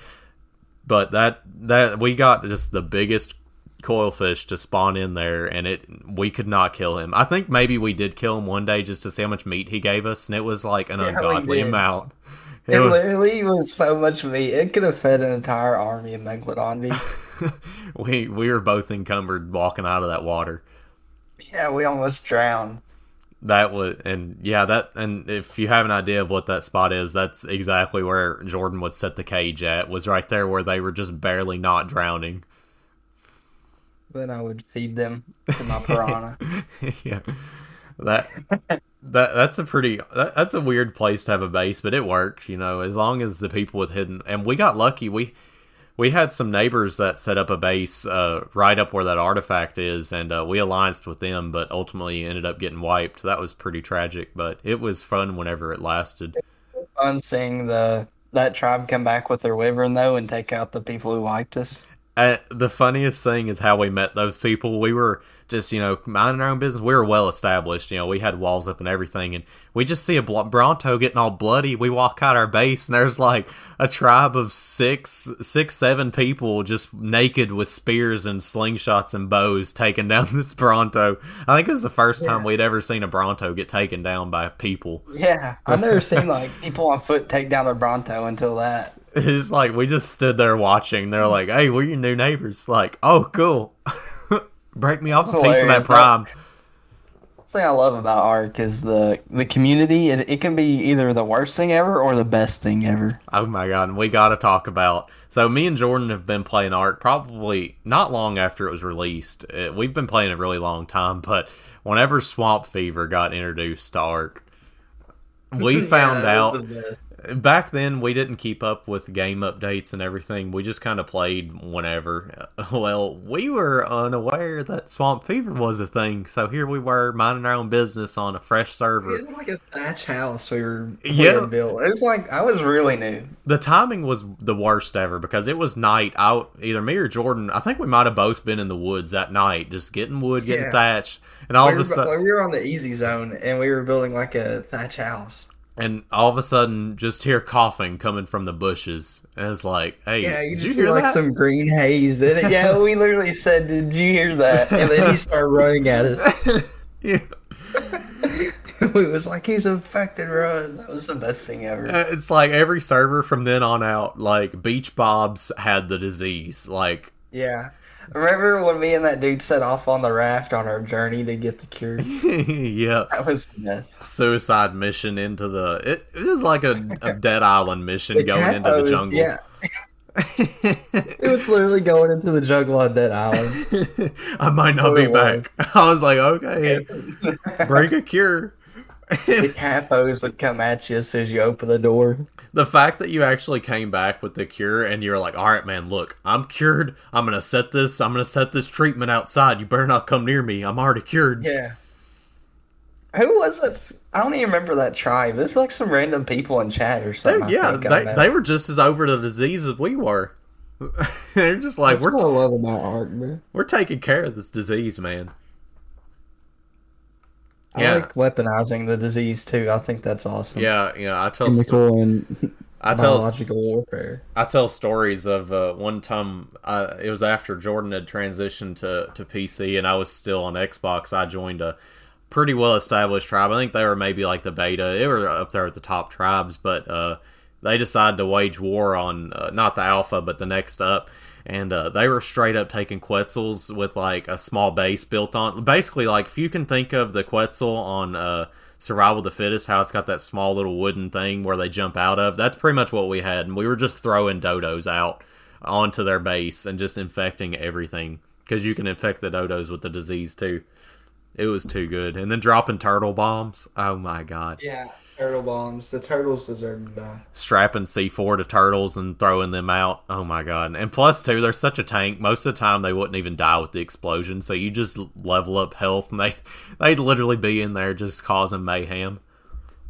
But that we got just the biggest coil fish to spawn in there, and we could not kill him. I think maybe we did kill him one day just to see how much meat he gave us, and it was like an yeah, we ungodly did. amount. It It was, literally was so much meat. It could have fed an entire army of Megalodon beef. we were both encumbered walking out of that water. Yeah, we almost drowned. That was, and yeah, and if you have an idea of what that spot is, that's exactly where Jordan would set the cage at, was right there where they were just barely not drowning. Then I would feed them to my piranha. Yeah, that that's a weird place to have a base, but it worked, as long as the people with hidden, and we got lucky. We had some neighbors that set up a base right up where that artifact is, and we allianced with them, but ultimately ended up getting wiped. That was pretty tragic, but it was fun whenever it lasted. Fun seeing that tribe come back with their wyvern though and take out the people who wiped us. The funniest thing is how we met those people. We were just, minding our own business. We were well established. We had walls up and everything. And we just see a Bronto getting all bloody. We walk out our base, and there's like a tribe of six, 7 people just naked with spears and slingshots and bows taking down this Bronto. I think it was the first time Yeah. we'd ever seen a Bronto get taken down by people. Yeah. I've never seen like people on foot take down a Bronto until that. It's like we just stood there watching. They're like, "Hey, we're your new neighbors." Like, "Oh, cool." Break me off It's a piece of that hilarious. prime. That's the thing I love about Ark is the community. It can be either the worst thing ever or the best thing ever. Oh my god, and we got to talk about. So me and Jordan have been playing Ark probably not long after it was released. We've been playing a really long time, but whenever Swamp Fever got introduced to Ark, we Yeah, found that was out. the best. Back then, we didn't keep up with game updates and everything. We just kind of played whenever. Well, we were unaware that Swamp Fever was a thing, so here we were minding our own business on a fresh We server. had like a thatch house we Yeah, had built. It was like I was really new. the timing was the worst ever because it was night. Out either me or Jordan, I think we might have both been in the woods that night, just getting wood, getting Yeah. thatch, and all We of a were sudden, like, we were on the easy zone and we were building like a thatch house. just hear coughing coming from the bushes, and it's like, "Hey, Yeah, you did you just see hear like that?" some green haze in it. Yeah, we literally said, "Did you hear that?" And then he started running at us. Yeah. We was like, "He's infected, run!" That was the best thing ever. It's like every server from then on out, like Beach Bobs had the disease. Like, Yeah. Remember when me and that dude set off on the raft on our journey to get the cure? yeah, That was the best. suicide mission into the. It is like a Dead Island mission The going into the capos, jungle. yeah. It was literally going into the jungle on that island. I might not What be it was. back. I was like, okay, bring a cure. The capos would come at you as soon as you open the door. The fact that you actually came back with the cure and you're like, all right, man, look, I'm cured. I'm gonna set this treatment outside. You better not come near me. I'm already cured. Yeah. Who was it? I don't even remember that tribe. It's like some random people in chat or something. Yeah, I think I met. they were just as over the disease as we were. They're just like, That's what I love about art, man. we're taking care of this disease, man. I Yeah, like weaponizing the disease too. I think that's awesome. yeah, Chemical and I tell biological warfare. I tell stories of one time. It was after Jordan had transitioned to PC, and I was still on Xbox. I joined a pretty well established tribe. I think they were maybe like the beta. They were up there at the top tribes, but they decided to wage war on not the alpha, but the next up. And they were straight up taking Quetzals with like a small base built on. Basically, like if you can think of the Quetzal on Survival of the Fittest, how it's got that small little wooden thing where they jump out of. That's pretty much what we had, and we were just throwing dodos out onto their base and just infecting everything because you can infect the dodos with the disease too. It was too good, and then dropping turtle bombs. Oh my god! Yeah, turtle bombs. The turtles deserve to die. Strapping C4 to turtles and throwing them out. Oh my god! And plus two, they're such a tank. Most of the time, they wouldn't even die with the explosion. So you just level up health, and they'd literally be in there just causing mayhem.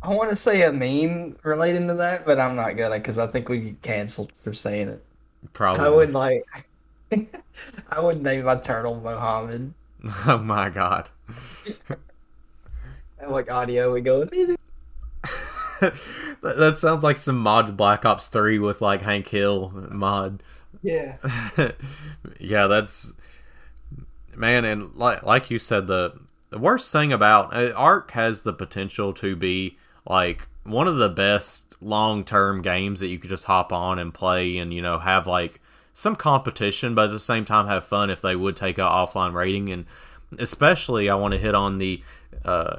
I want to say a meme relating to that, but I'm not gonna because I think we get canceled for saying it. I Probably. would like, I would name my turtle Mohammed. Oh my god. And like audio, we go. That sounds like some mod Black Ops 3 with like Hank Hill mod. Yeah. Yeah, that's man, and like you said, the worst thing about Ark has the potential to be like one of the best long term games that you could just hop on and play and have like some competition, but at the same time have fun if they would take a offline rating. And especially I want to hit on the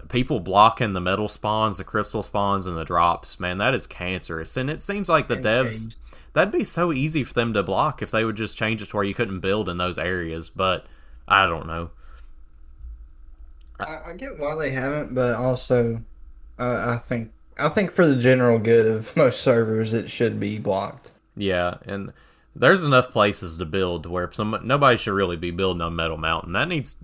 people blocking the metal spawns, the crystal spawns, and the drops. Man, that is cancerous. And it seems like the And devs, games. that'd be so easy for them to block if they would just change it to where you couldn't build in those areas. But I don't know. I get why they haven't, but also I think for the general good of most servers, it should be blocked. Yeah, and there's enough places to build where nobody should really be building on Metal Mountain.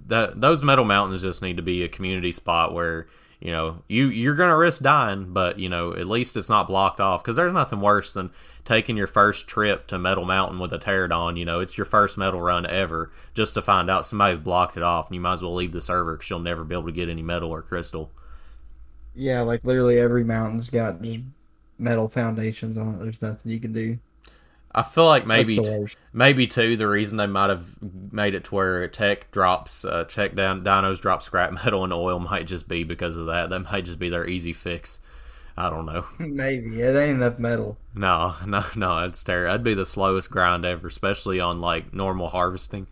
Those Metal Mountains just need to be a community spot where you're gonna risk dying, but at least it's not blocked off because there's nothing worse than taking your first trip to Metal Mountain with a pterodon. It's your first metal run ever, just to find out somebody's blocked it off, and you might as well leave the server because you'll never be able to get any metal or crystal. Yeah, like literally every mountain's got just metal foundations on it. There's nothing you can do. I feel like That's the worst. maybe too the reason they might have made it to where tech down dinos drop scrap metal and oil might just be because of that. That might just be their easy fix. I don't know. Maybe it ain't enough metal. No, no, no. It's terrible. That'd be the slowest grind ever, especially on like normal harvesting.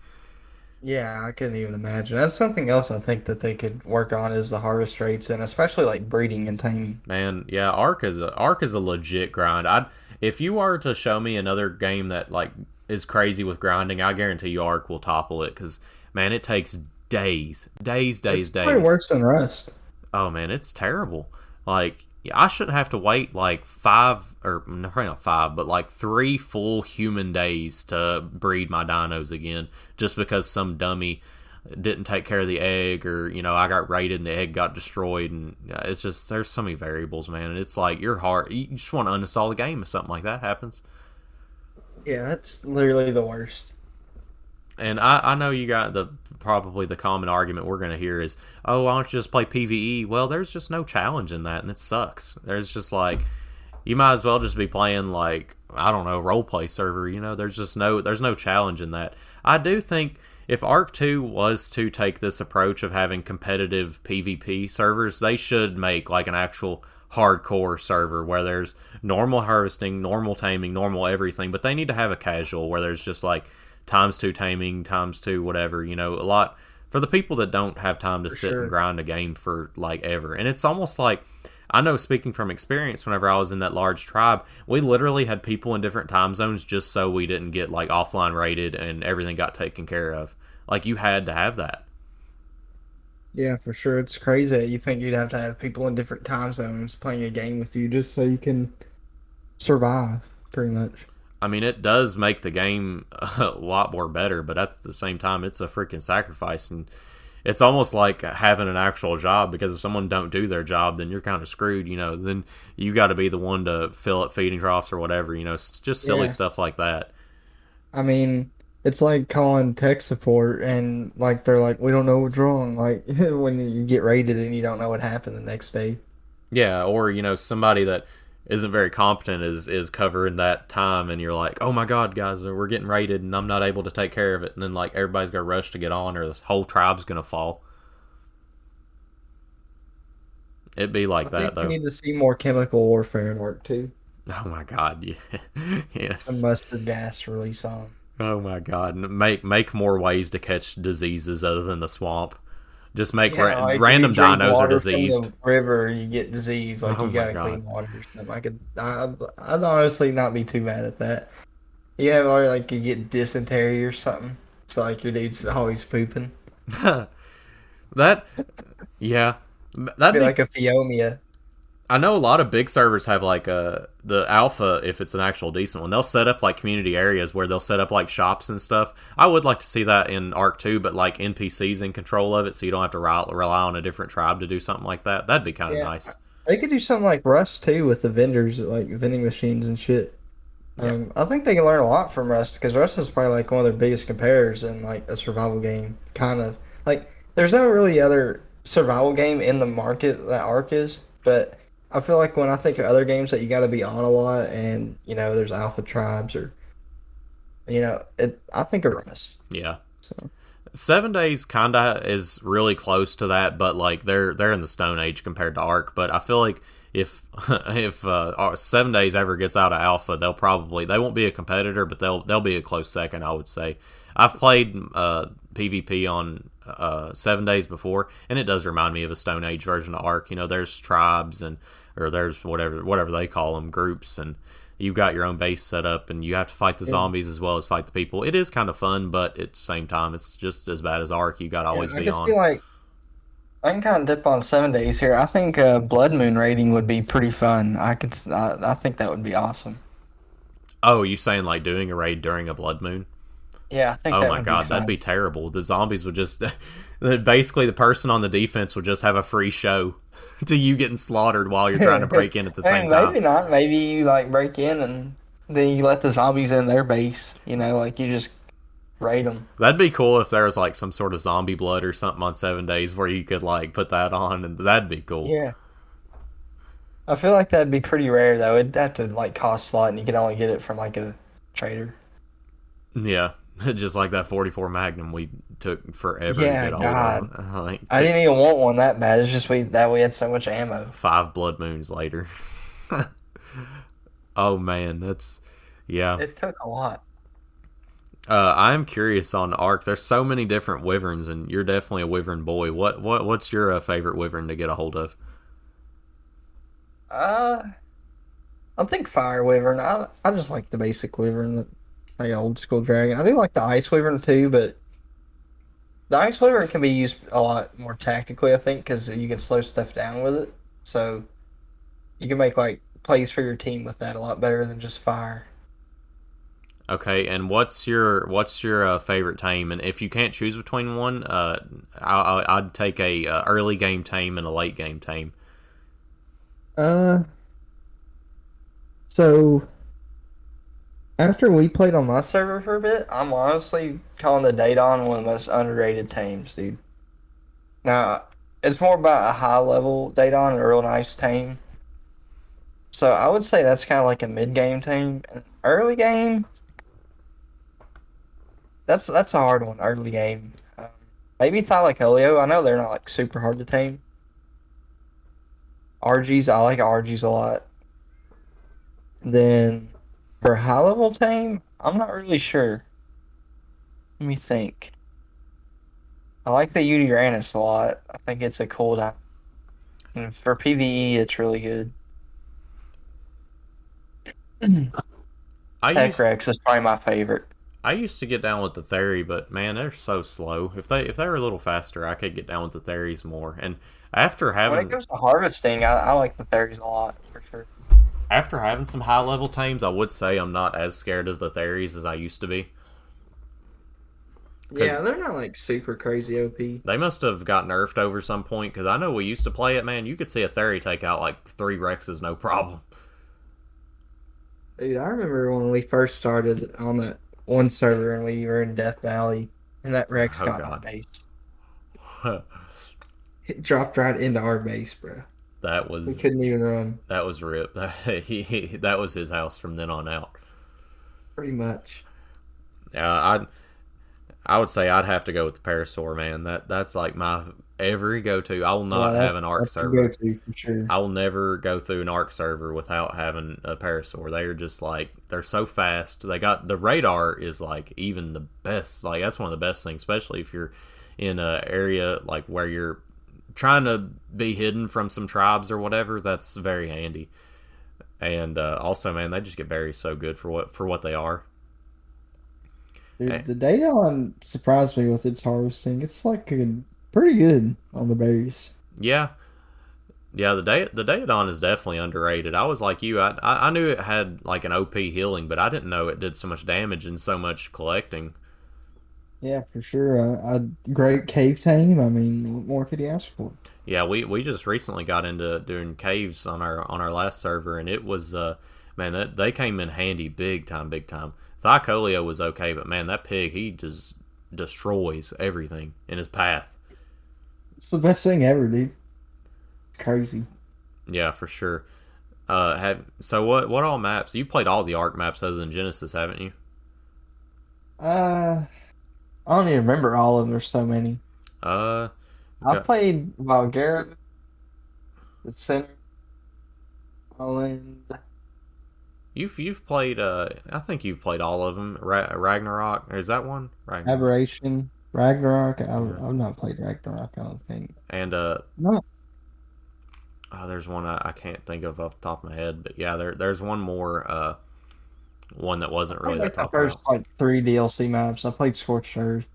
Yeah, I couldn't even imagine. That's something else I think that they could work on is the harvest rates and especially like breeding and taming. Man, yeah, Ark is a legit grind. If you were to show me another game that like is crazy with grinding, I guarantee you Ark will topple it because man, it takes It's probably days. worse than Rust. Oh man, it's terrible. Like yeah, I shouldn't have to wait like five or no, probably not five, but like 3 full human days to breed my dinos again, just because some dummy didn't take care of the egg, or I got raided and the egg got destroyed, and it's just there's so many variables, man. And it's like you just want to uninstall the game if something like that happens. Yeah, that's literally the worst. And I know you got probably the common argument we're going to hear is, oh, why don't you just play PvE? Well, there's just no challenge in that, and it sucks. There's just like, you might as well just be playing like, I don't know, roleplay server. There's no challenge in that. I do think if Arc 2 was to take this approach of having competitive PvP servers, they should make like an actual hardcore server where there's normal harvesting, normal taming, normal everything, but they need to have a casual where there's just like times 2 taming, times 2 whatever, a lot for the people that don't have time to For sit and sure. grind a game for like ever. And it's almost like, I know, speaking from experience, whenever I was in that large tribe, we literally had people in different time zones just so we didn't get like offline rated and everything got taken care of. Like you had to have that. Yeah, for sure. It's crazy. You think you'd have to have people in different time zones playing a game with you just so you can survive, pretty much. I mean, it does make the game a lot more better, but at the same time, it's a freaking sacrifice, and it's almost like having an actual job, because if someone don't do their job, then you're kind of screwed. Then you got to be the one to fill up feeding troughs or whatever. It's just silly Yeah. stuff like that. I mean, It's like calling tech support and like they're like, we don't know what's wrong. Like when you get raided and you don't know what happened the next day. Yeah, or somebody that isn't very competent is covering that time, and you're like, oh my god, guys, we're getting raided, and I'm not able to take care of it, and then like everybody's gonna rush to get on, or this whole tribe's gonna fall. It'd be I like that think we though. need to see more chemical warfare in Arc 2 Oh my god, yeah. and Yes. mustard gas release on. Oh my god, make more ways to catch diseases other than the swamp. Just make Yeah, like if you random drink dinos are water from diseased. the river, you get disease. Like Oh you my gotta god. clean water or something. I'd honestly not be too mad at that. Yeah, or like you get dysentery or something. So like your dude's always pooping. That yeah, that'd Be be. like a Phiomia. I know a lot of big servers have like the alpha, if it's an actual decent one. They'll set up like community areas where they'll set up like shops and stuff. I would like to see that in Arc 2, but like NPCs in control of it, so you don't have to rely on a different tribe to do something like that. That'd be kind of Yeah, nice. they could do something like Rust too with the vendors, like vending machines and shit. Yeah, I think they can learn a lot from Rust because Rust is probably like one of their biggest competitors in like a survival game. Kind of like there's no really other survival game in the market that Ark is, but I feel like when I think of other games that you got to be on a lot and there's alpha tribes or I think of Rust. yeah. So 7 days kinda is really close to that, but like they're in the Stone Age compared to Arc. But I feel like if if 7 days ever gets out of alpha, they won't be a competitor, but they'll be a close second. I would say I've played PvP on 7 days before, and it does remind me of a Stone Age version of Arc. There's tribes or there's whatever they call them, groups, and you've got your own base set up, and you have to fight the yeah, zombies as well as fight the people. It is kind of fun, but at the same time, it's just as bad as Ark. You got to yeah, always I be could see on. like I can kind of dip on 7 days here. I think Blood Moon raiding would be pretty fun. I think that would be awesome. Oh, you saying like doing a raid during a blood moon? Yeah, I think Oh that my would be god, that'd fun. be terrible. The zombies would just basically the person on the defense would just have a free show to you getting slaughtered while you're trying to break in at the same And time. maybe not. Maybe you like break in and then you let the zombies in their base. Like you just raid them. That'd be cool if there was like some sort of zombie blood or something on 7 days where you could like put that on, and that'd be cool. Yeah. I feel like that'd be pretty rare though. It'd have to like cost a lot and you could only get it from like a trader. Yeah, just like that 44 Magnum we took forever to Yeah, get a hold God. of. Like I took didn't even want one that bad. It's just we had so much ammo. 5 blood moons later. Oh man, that's yeah. It took a lot. I'm curious on Ark. There's so many different wyverns, and you're definitely a wyvern boy. What's your favorite wyvern to get a hold of? Uh, I think Fire Wyvern. I just like the basic Wyvern, like old school dragon. I do like the Ice Wyvern too, but the Ice Wyvern can be used a lot more tactically, I think, because you can slow stuff down with it. So you can make like plays for your team with that a lot better than just fire. Okay, and what's your favorite tame? And if you can't choose between one, I'd take a early game tame and a late game tame. Uh, so after we played on my server for a bit, I'm honestly calling the Daedon one of the most underrated tames, dude. Now, it's more about a high level Daedon, a real nice tame. So I would say that's kind of like a mid game tame. And early game, that's a hard one. Early game, maybe Thylacoleo. I know they're not like super hard to tame. RGs, I like RGs a lot. Then for high level tame, I'm not really sure. Let me think. I like the Uranus a lot. I think it's a cool time. And for PvE, it's really good. I Tech used Rex is probably my favorite. I used to get down with the Theory, but man, they're so slow. If they were a little faster, I could get down with the Theories more. And after When it having comes to harvesting, I like the fairies a lot for sure. after having some high level tames, I would say I'm not as scared of the Theories as I used to be. Because Yeah, they're not like super crazy OP. they must have got nerfed over some point. Because I know we used to play it, man. You could see a Theory take out like 3 Rexes, no problem. Dude, I remember when we first started on it, one server and we were in Death Valley, and that Rex Oh got in our God, base. It dropped right into our base, bro. that We was couldn't even run, that was rip. That was his house from then on out. pretty much. I I would say I'd have to go with the Parasaur, man. That's like my every go to. I will Yeah, not have an Arc that's the server. go-to for sure. I will never go through an Arc server without having a Parasaur. They are just like they're so fast. They got the radar is like even the best. Like that's one of the best things, especially if you're in a area like where you're trying to be hidden from some tribes or whatever. That's very handy. And also, man, they just get berries so good for what they are. Dude, Eh, the Daedon surprised me with its harvesting. It's like pretty good on the berries. yeah, yeah. The Daedon is definitely underrated. I was like you. I knew it had like an OP healing, but I didn't know it did so much damage and so much collecting. Yeah, for sure. A great cave tame. I mean, what more could you ask for? Yeah, we just recently got into doing caves on our last server, and it was man that they came in handy big time, big time. Thycolio was okay, but man, that pig he just destroys everything in his path. It's the best thing ever, dude. It's crazy. Yeah, for sure. Have so what all maps? You played all the Arc maps other than Genesis, haven't you? Uh, I don't even remember all of them. There's so many. Uh, I got, played Valguera, the Center Island, you've played I think you've played all of them. Ragnarok, is that one? Ragnarok. Aberration, Ragnarok. Yeah. I've not played Ragnarok, I don't think. And No, oh, there's one I can't think of off the top of my head, but yeah, there's one more one that I wasn't played really that like the talked about. first like three DLC maps. I played Scorched Earth.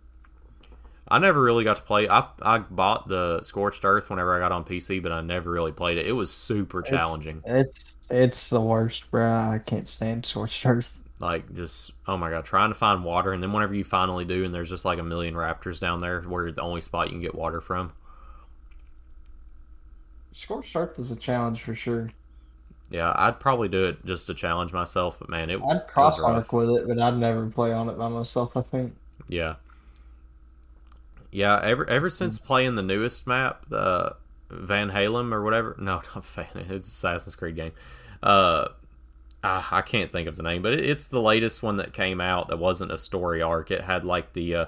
I never really got to play. I bought the Scorched Earth whenever I got on PC, but I never really played it. It was super It's challenging. it's the worst, bro. I can't stand Scorched Earth. Like just oh my god, trying to find water, and then whenever you finally do, and there's just like a million raptors down there, where the only spot you can get water from. Scorched Earth is a challenge for sure. Yeah, I'd probably do it just to challenge myself, but man, I'd it was cross arc rough. with it, but I'd never play on it by myself, I think. Yeah, yeah. Ever since playing the newest map, the Van Halen or whatever. No, not Van. It's Assassin's Creed game. Uh, I can't think of the name, but it's the latest one that came out that wasn't a story arc. It had like the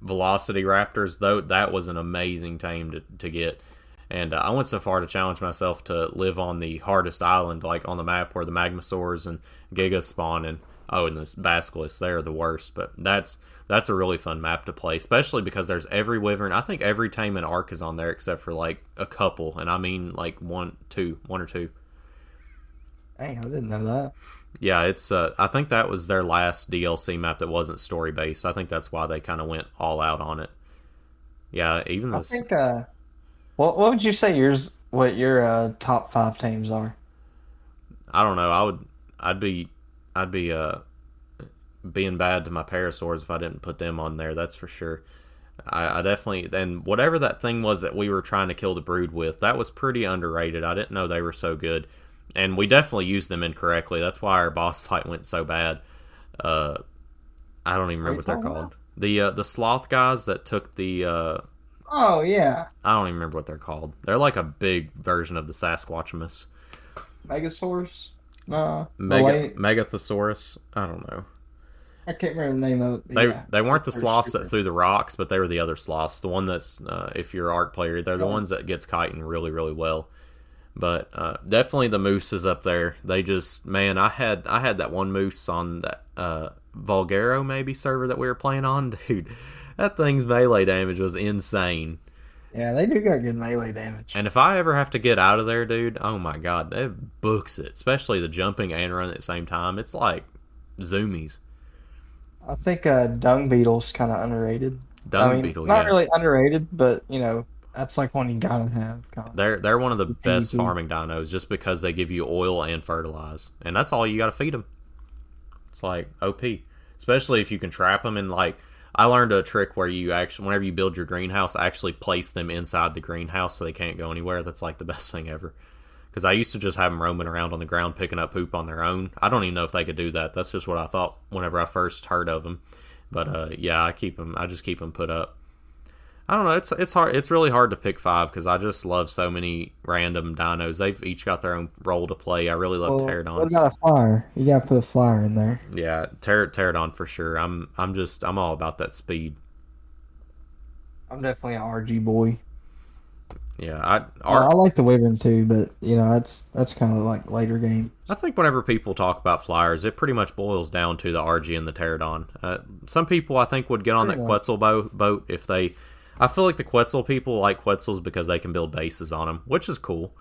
Velocity Raptors, though. That was an amazing tame to get. And I went so far to challenge myself to live on the hardest island, like on the map where the Magmasaurs and Gigas spawn, and oh, and the Basilisks, they're the worst. But that's a really fun map to play, especially because there's every wyvern. I think every tame in Ark is on there except for like a couple, and I mean like one or two. Dang, I didn't know that. Yeah, it's. I think that was their last DLC map that wasn't story based. I think that's why they kind of went all out on it. Yeah, even I this. think what would you say what your top five teams are? I don't know. I'd be. I'd be. Being bad to my Parasaurs if I didn't put them on there. That's for sure. I definitely. And whatever that thing was that we were trying to kill the brood with, that was pretty underrated. I didn't know they were so good, and we definitely used them incorrectly. That's why our boss fight went so bad. Uh, I don't even What are remember you what they're talking about? called. The sloth guys that took the Oh yeah, I don't even remember what they're called. They're like a big version of the Sasquatchamus. Megasaurus. No, no wait, Megathosaurus. I don't know. I can't remember the name of it. But They yeah, they they're weren't the pretty sloths that stupid. threw the rocks, but they were the other sloths. The one that's if you're an arc player, they're the Yeah. ones that gets kiting really really well. But definitely the moose is up there. They just man, I had that one moose on that Vulgaro maybe server that we were playing on, dude. That thing's melee damage was insane. Yeah, they do got good melee damage. And if I ever have to get out of there, dude, oh my god, it books it. Especially the jumping and running at the same time. It's like zoomies. I think dung beetle's kind of underrated. I Dung mean, beetle, not yeah. really underrated, but that's like one you gotta have. Kind of They're one of the the best PvP. farming dinos just because they give you oil and fertilize, and that's all you got to feed them. It's like OP, especially if you can trap them. And like I learned a trick where you actually, whenever you build your greenhouse, actually place them inside the greenhouse so they can't go anywhere. That's like the best thing ever Because I used to just have them roaming around on the ground picking up poop on their own. I don't even know if they could do that. That's just what I thought whenever I first heard of them. But yeah, I keep them. I just keep them put up. I don't know. It's hard. It's really hard to pick five because I just love so many random dinos. They've each got their own role to play. I really love Well, what pterodons. about a flyer? You gotta put a flyer in there. Yeah, pterodon for sure. I'm all about that speed. I'm definitely an RG boy. Yeah, I like the wyvern too, but that's kind of like later game. I think whenever people talk about flyers, it pretty much boils down to the RG and the pterodon. Some people I think would get on Pretty that much. Quetzal boat if they. I feel like the Quetzal people like Quetzals because they can build bases on them, which is cool.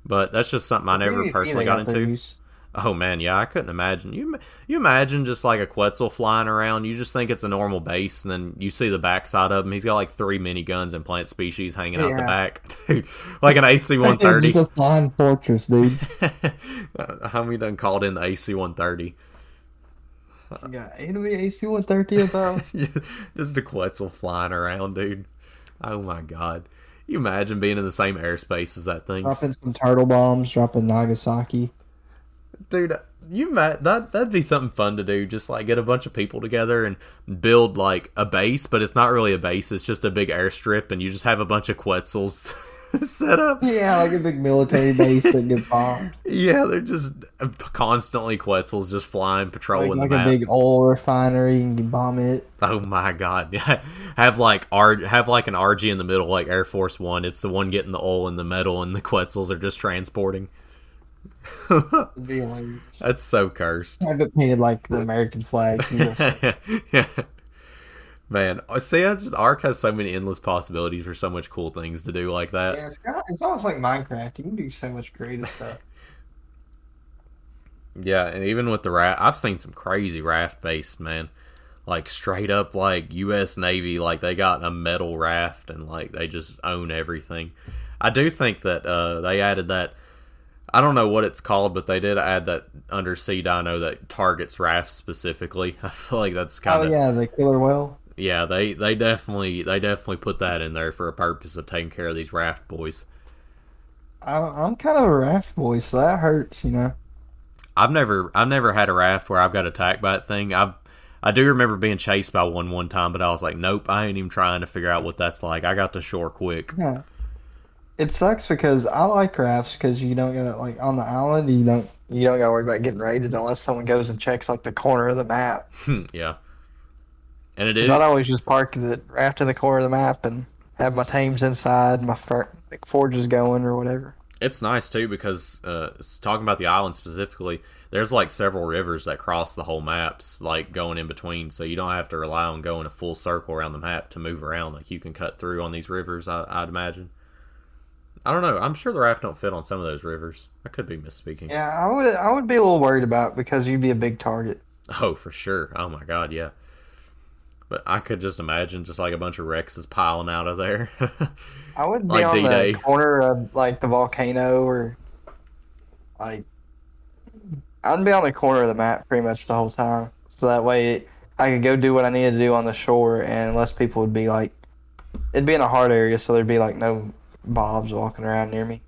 But that's just something I never PvP, personally they got their into. use. Oh man, yeah, I couldn't imagine. You imagine just like a Quetzal flying around. You just think it's a normal base, and then you see the backside of him. He's got like 3 miniguns and plant species hanging out the Yeah. back, dude, like an AC It's 130. a flying fortress, dude. How many done called in the AC 130? You got enemy AC-130 about. Just a Quetzal flying around, dude. Oh my god. You imagine being in the same airspace as that thing. Dropping some turtle bombs, dropping Nagasaki. Dude, that'd be something fun to do. Just like get a bunch of people together and build like a base, but it's not really a base. It's just a big airstrip, and you just have a bunch of Quetzals set up. Yeah, like a big military base that get bombed. Yeah, they're just constantly Quetzals just flying, patrolling Like the a map. big oil refinery and you bomb it. Oh my god! Yeah, have like an RG in the middle, like Air Force One. It's the one getting the oil and the metal, and the Quetzals are just transporting. It'd be hilarious. That's so cursed. Have it painted like the American flag. Yeah. Man, see, that's just Ark has so many endless possibilities for so much cool things to do like that. Yeah, it's almost like Minecraft. You can do so much creative stuff. Yeah, and even with the raft, I've seen some crazy raft base, man. Like straight up, like U.S. Navy, like they got a metal raft and like they just own everything. I do think that they added that. I don't know what it's called, but they did add that undersea dino that targets rafts specifically. I feel like that's kind Oh of yeah, the killer whale. yeah. They definitely put that in there for a purpose of taking care of these raft boys. I'm kind of a raft boy, so that hurts, I've never had a raft where I've got attacked by that thing. I do remember being chased by one time, but I was like, nope, I ain't even trying to figure out what that's like. I got to shore quick. Yeah. It sucks because I like rafts because you don't get like on the island You don't gotta worry about getting raided unless someone goes and checks like the corner of the map. Yeah, and it 'Cause is. I'd always just park the raft in the corner of the map and have my tames inside, my like forges going or whatever. It's nice too because talking about the island specifically, there's like several rivers that cross the whole maps, like going in between, so you don't have to rely on going a full circle around the map to move around. Like you can cut through on these rivers. I'd imagine. I don't know. I'm sure the raft don't fit on some of those rivers. I could be misspeaking. Yeah, I would be a little worried about it because you'd be a big target. Oh, for sure. Oh my god, yeah. But I could just imagine just like a bunch of Rexes piling out of there. I would be Like on D-Day. the corner of like the volcano or like I'd be on the corner of the map pretty much the whole time. So that way I could go do what I needed to do on the shore and less people would be like it'd be in a hard area so there'd be like no bobs walking around near me.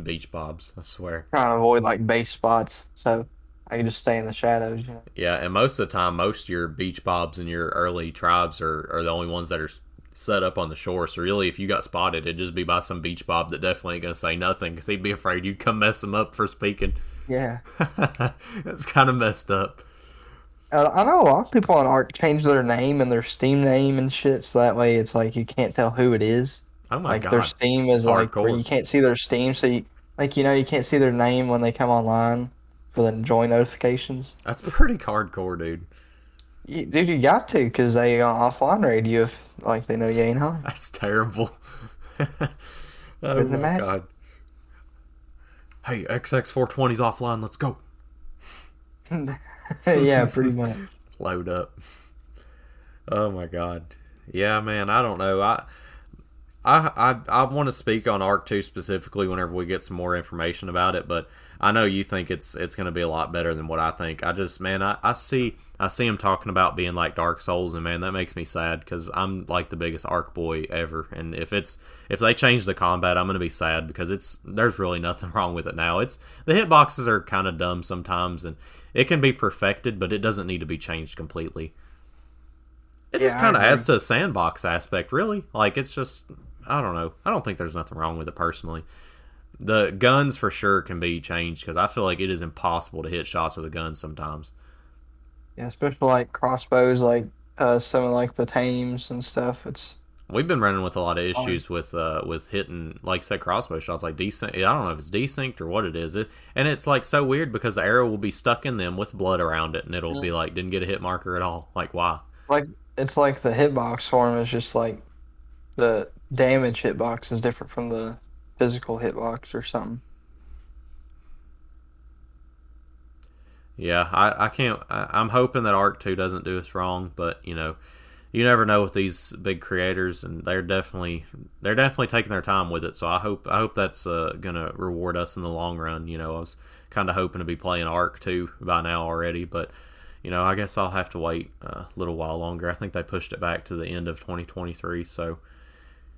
Beach bobs, I swear. Trying to avoid like base spots so I could just stay in the shadows. Yeah, and most of the time, most of your beach bobs and your early tribes are the only ones that are set up on the shore. So really, if you got spotted, it'd just be by some beach bob that definitely ain't gonna say nothing because he'd be afraid you'd come mess him up for speaking. Yeah. That's kind of messed up. I know a lot of people on Ark change their name and their Steam name and shit, so that way it's like you can't tell who it is. Oh my Like god, their Steam is it's like where hardcore. you can't see their Steam, so you you can't see their name when they come online for the join notifications. That's pretty hardcore, dude. Dude, you got to because they offline raid you if like they know you ain't home. That's terrible. Oh Couldn't my imagine. god. Hey, XX420's offline. Let's go. Yeah, pretty much. Load up. Oh my god. Yeah, man. I don't know. I want to speak on Arc 2 specifically whenever we get some more information about it, but I know you think it's going to be a lot better than what I think. I just, man, I see him talking about being like Dark Souls, and man, that makes me sad because I'm like the biggest Arc boy ever, and if they change the combat, I'm going to be sad because there's really nothing wrong with it now. It's the hitboxes are kind of dumb sometimes, and it can be perfected, but it doesn't need to be changed completely. It Yeah, just I kind of agree. adds to the sandbox aspect, really. Like, it's just, I don't know. I don't think there's nothing wrong with it personally. The guns for sure can be changed because I feel like it is impossible to hit shots with a gun sometimes. Yeah, especially like crossbows, like some of like the tames and stuff. It's We've been running with a lot of hard. issues with hitting, like, say, crossbow shots, like desync. I don't know if it's desynced or what it is. And it's like so weird because the arrow will be stuck in them with blood around it, and it'll be like didn't get a hit marker at all. Like, why? Like it's like the hitbox form is just like the damage hitbox is different from the physical hitbox or something. Yeah, I can't. I'm hoping that Arc 2 doesn't do us wrong, but you never know with these big creators, and they're definitely taking their time with it. So I hope that's gonna reward us in the long run. I was kind of hoping to be playing Arc 2 by now already, but I guess I'll have to wait a little while longer. I think they pushed it back to the end of 2023, so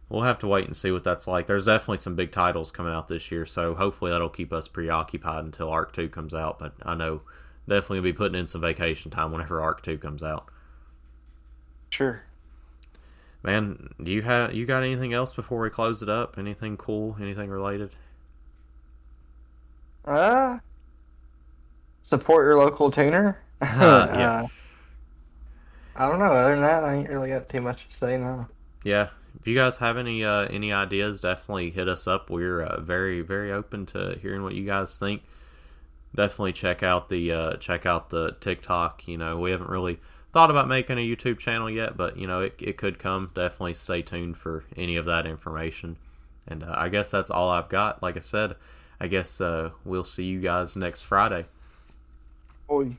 we'll have to wait and see what that's like. There's definitely some big titles coming out this year, so hopefully that'll keep us preoccupied until Arc 2 comes out. But I know definitely gonna be putting in some vacation time whenever Arc 2 comes out. Sure. Man, you got anything else before we close it up? Anything cool? Anything related? Uh, Support your local tuner. Yeah, I don't know. Other than that, I ain't really got too much to say now. yeah. If you guys have any ideas, definitely hit us up. We're very very open to hearing what you guys think. Definitely check out the TikTok. We haven't really thought about making a YouTube channel yet, but it could come. Definitely stay tuned for any of that information. And I guess that's all I've got. Like I said, I guess we'll see you guys next Friday. Boy.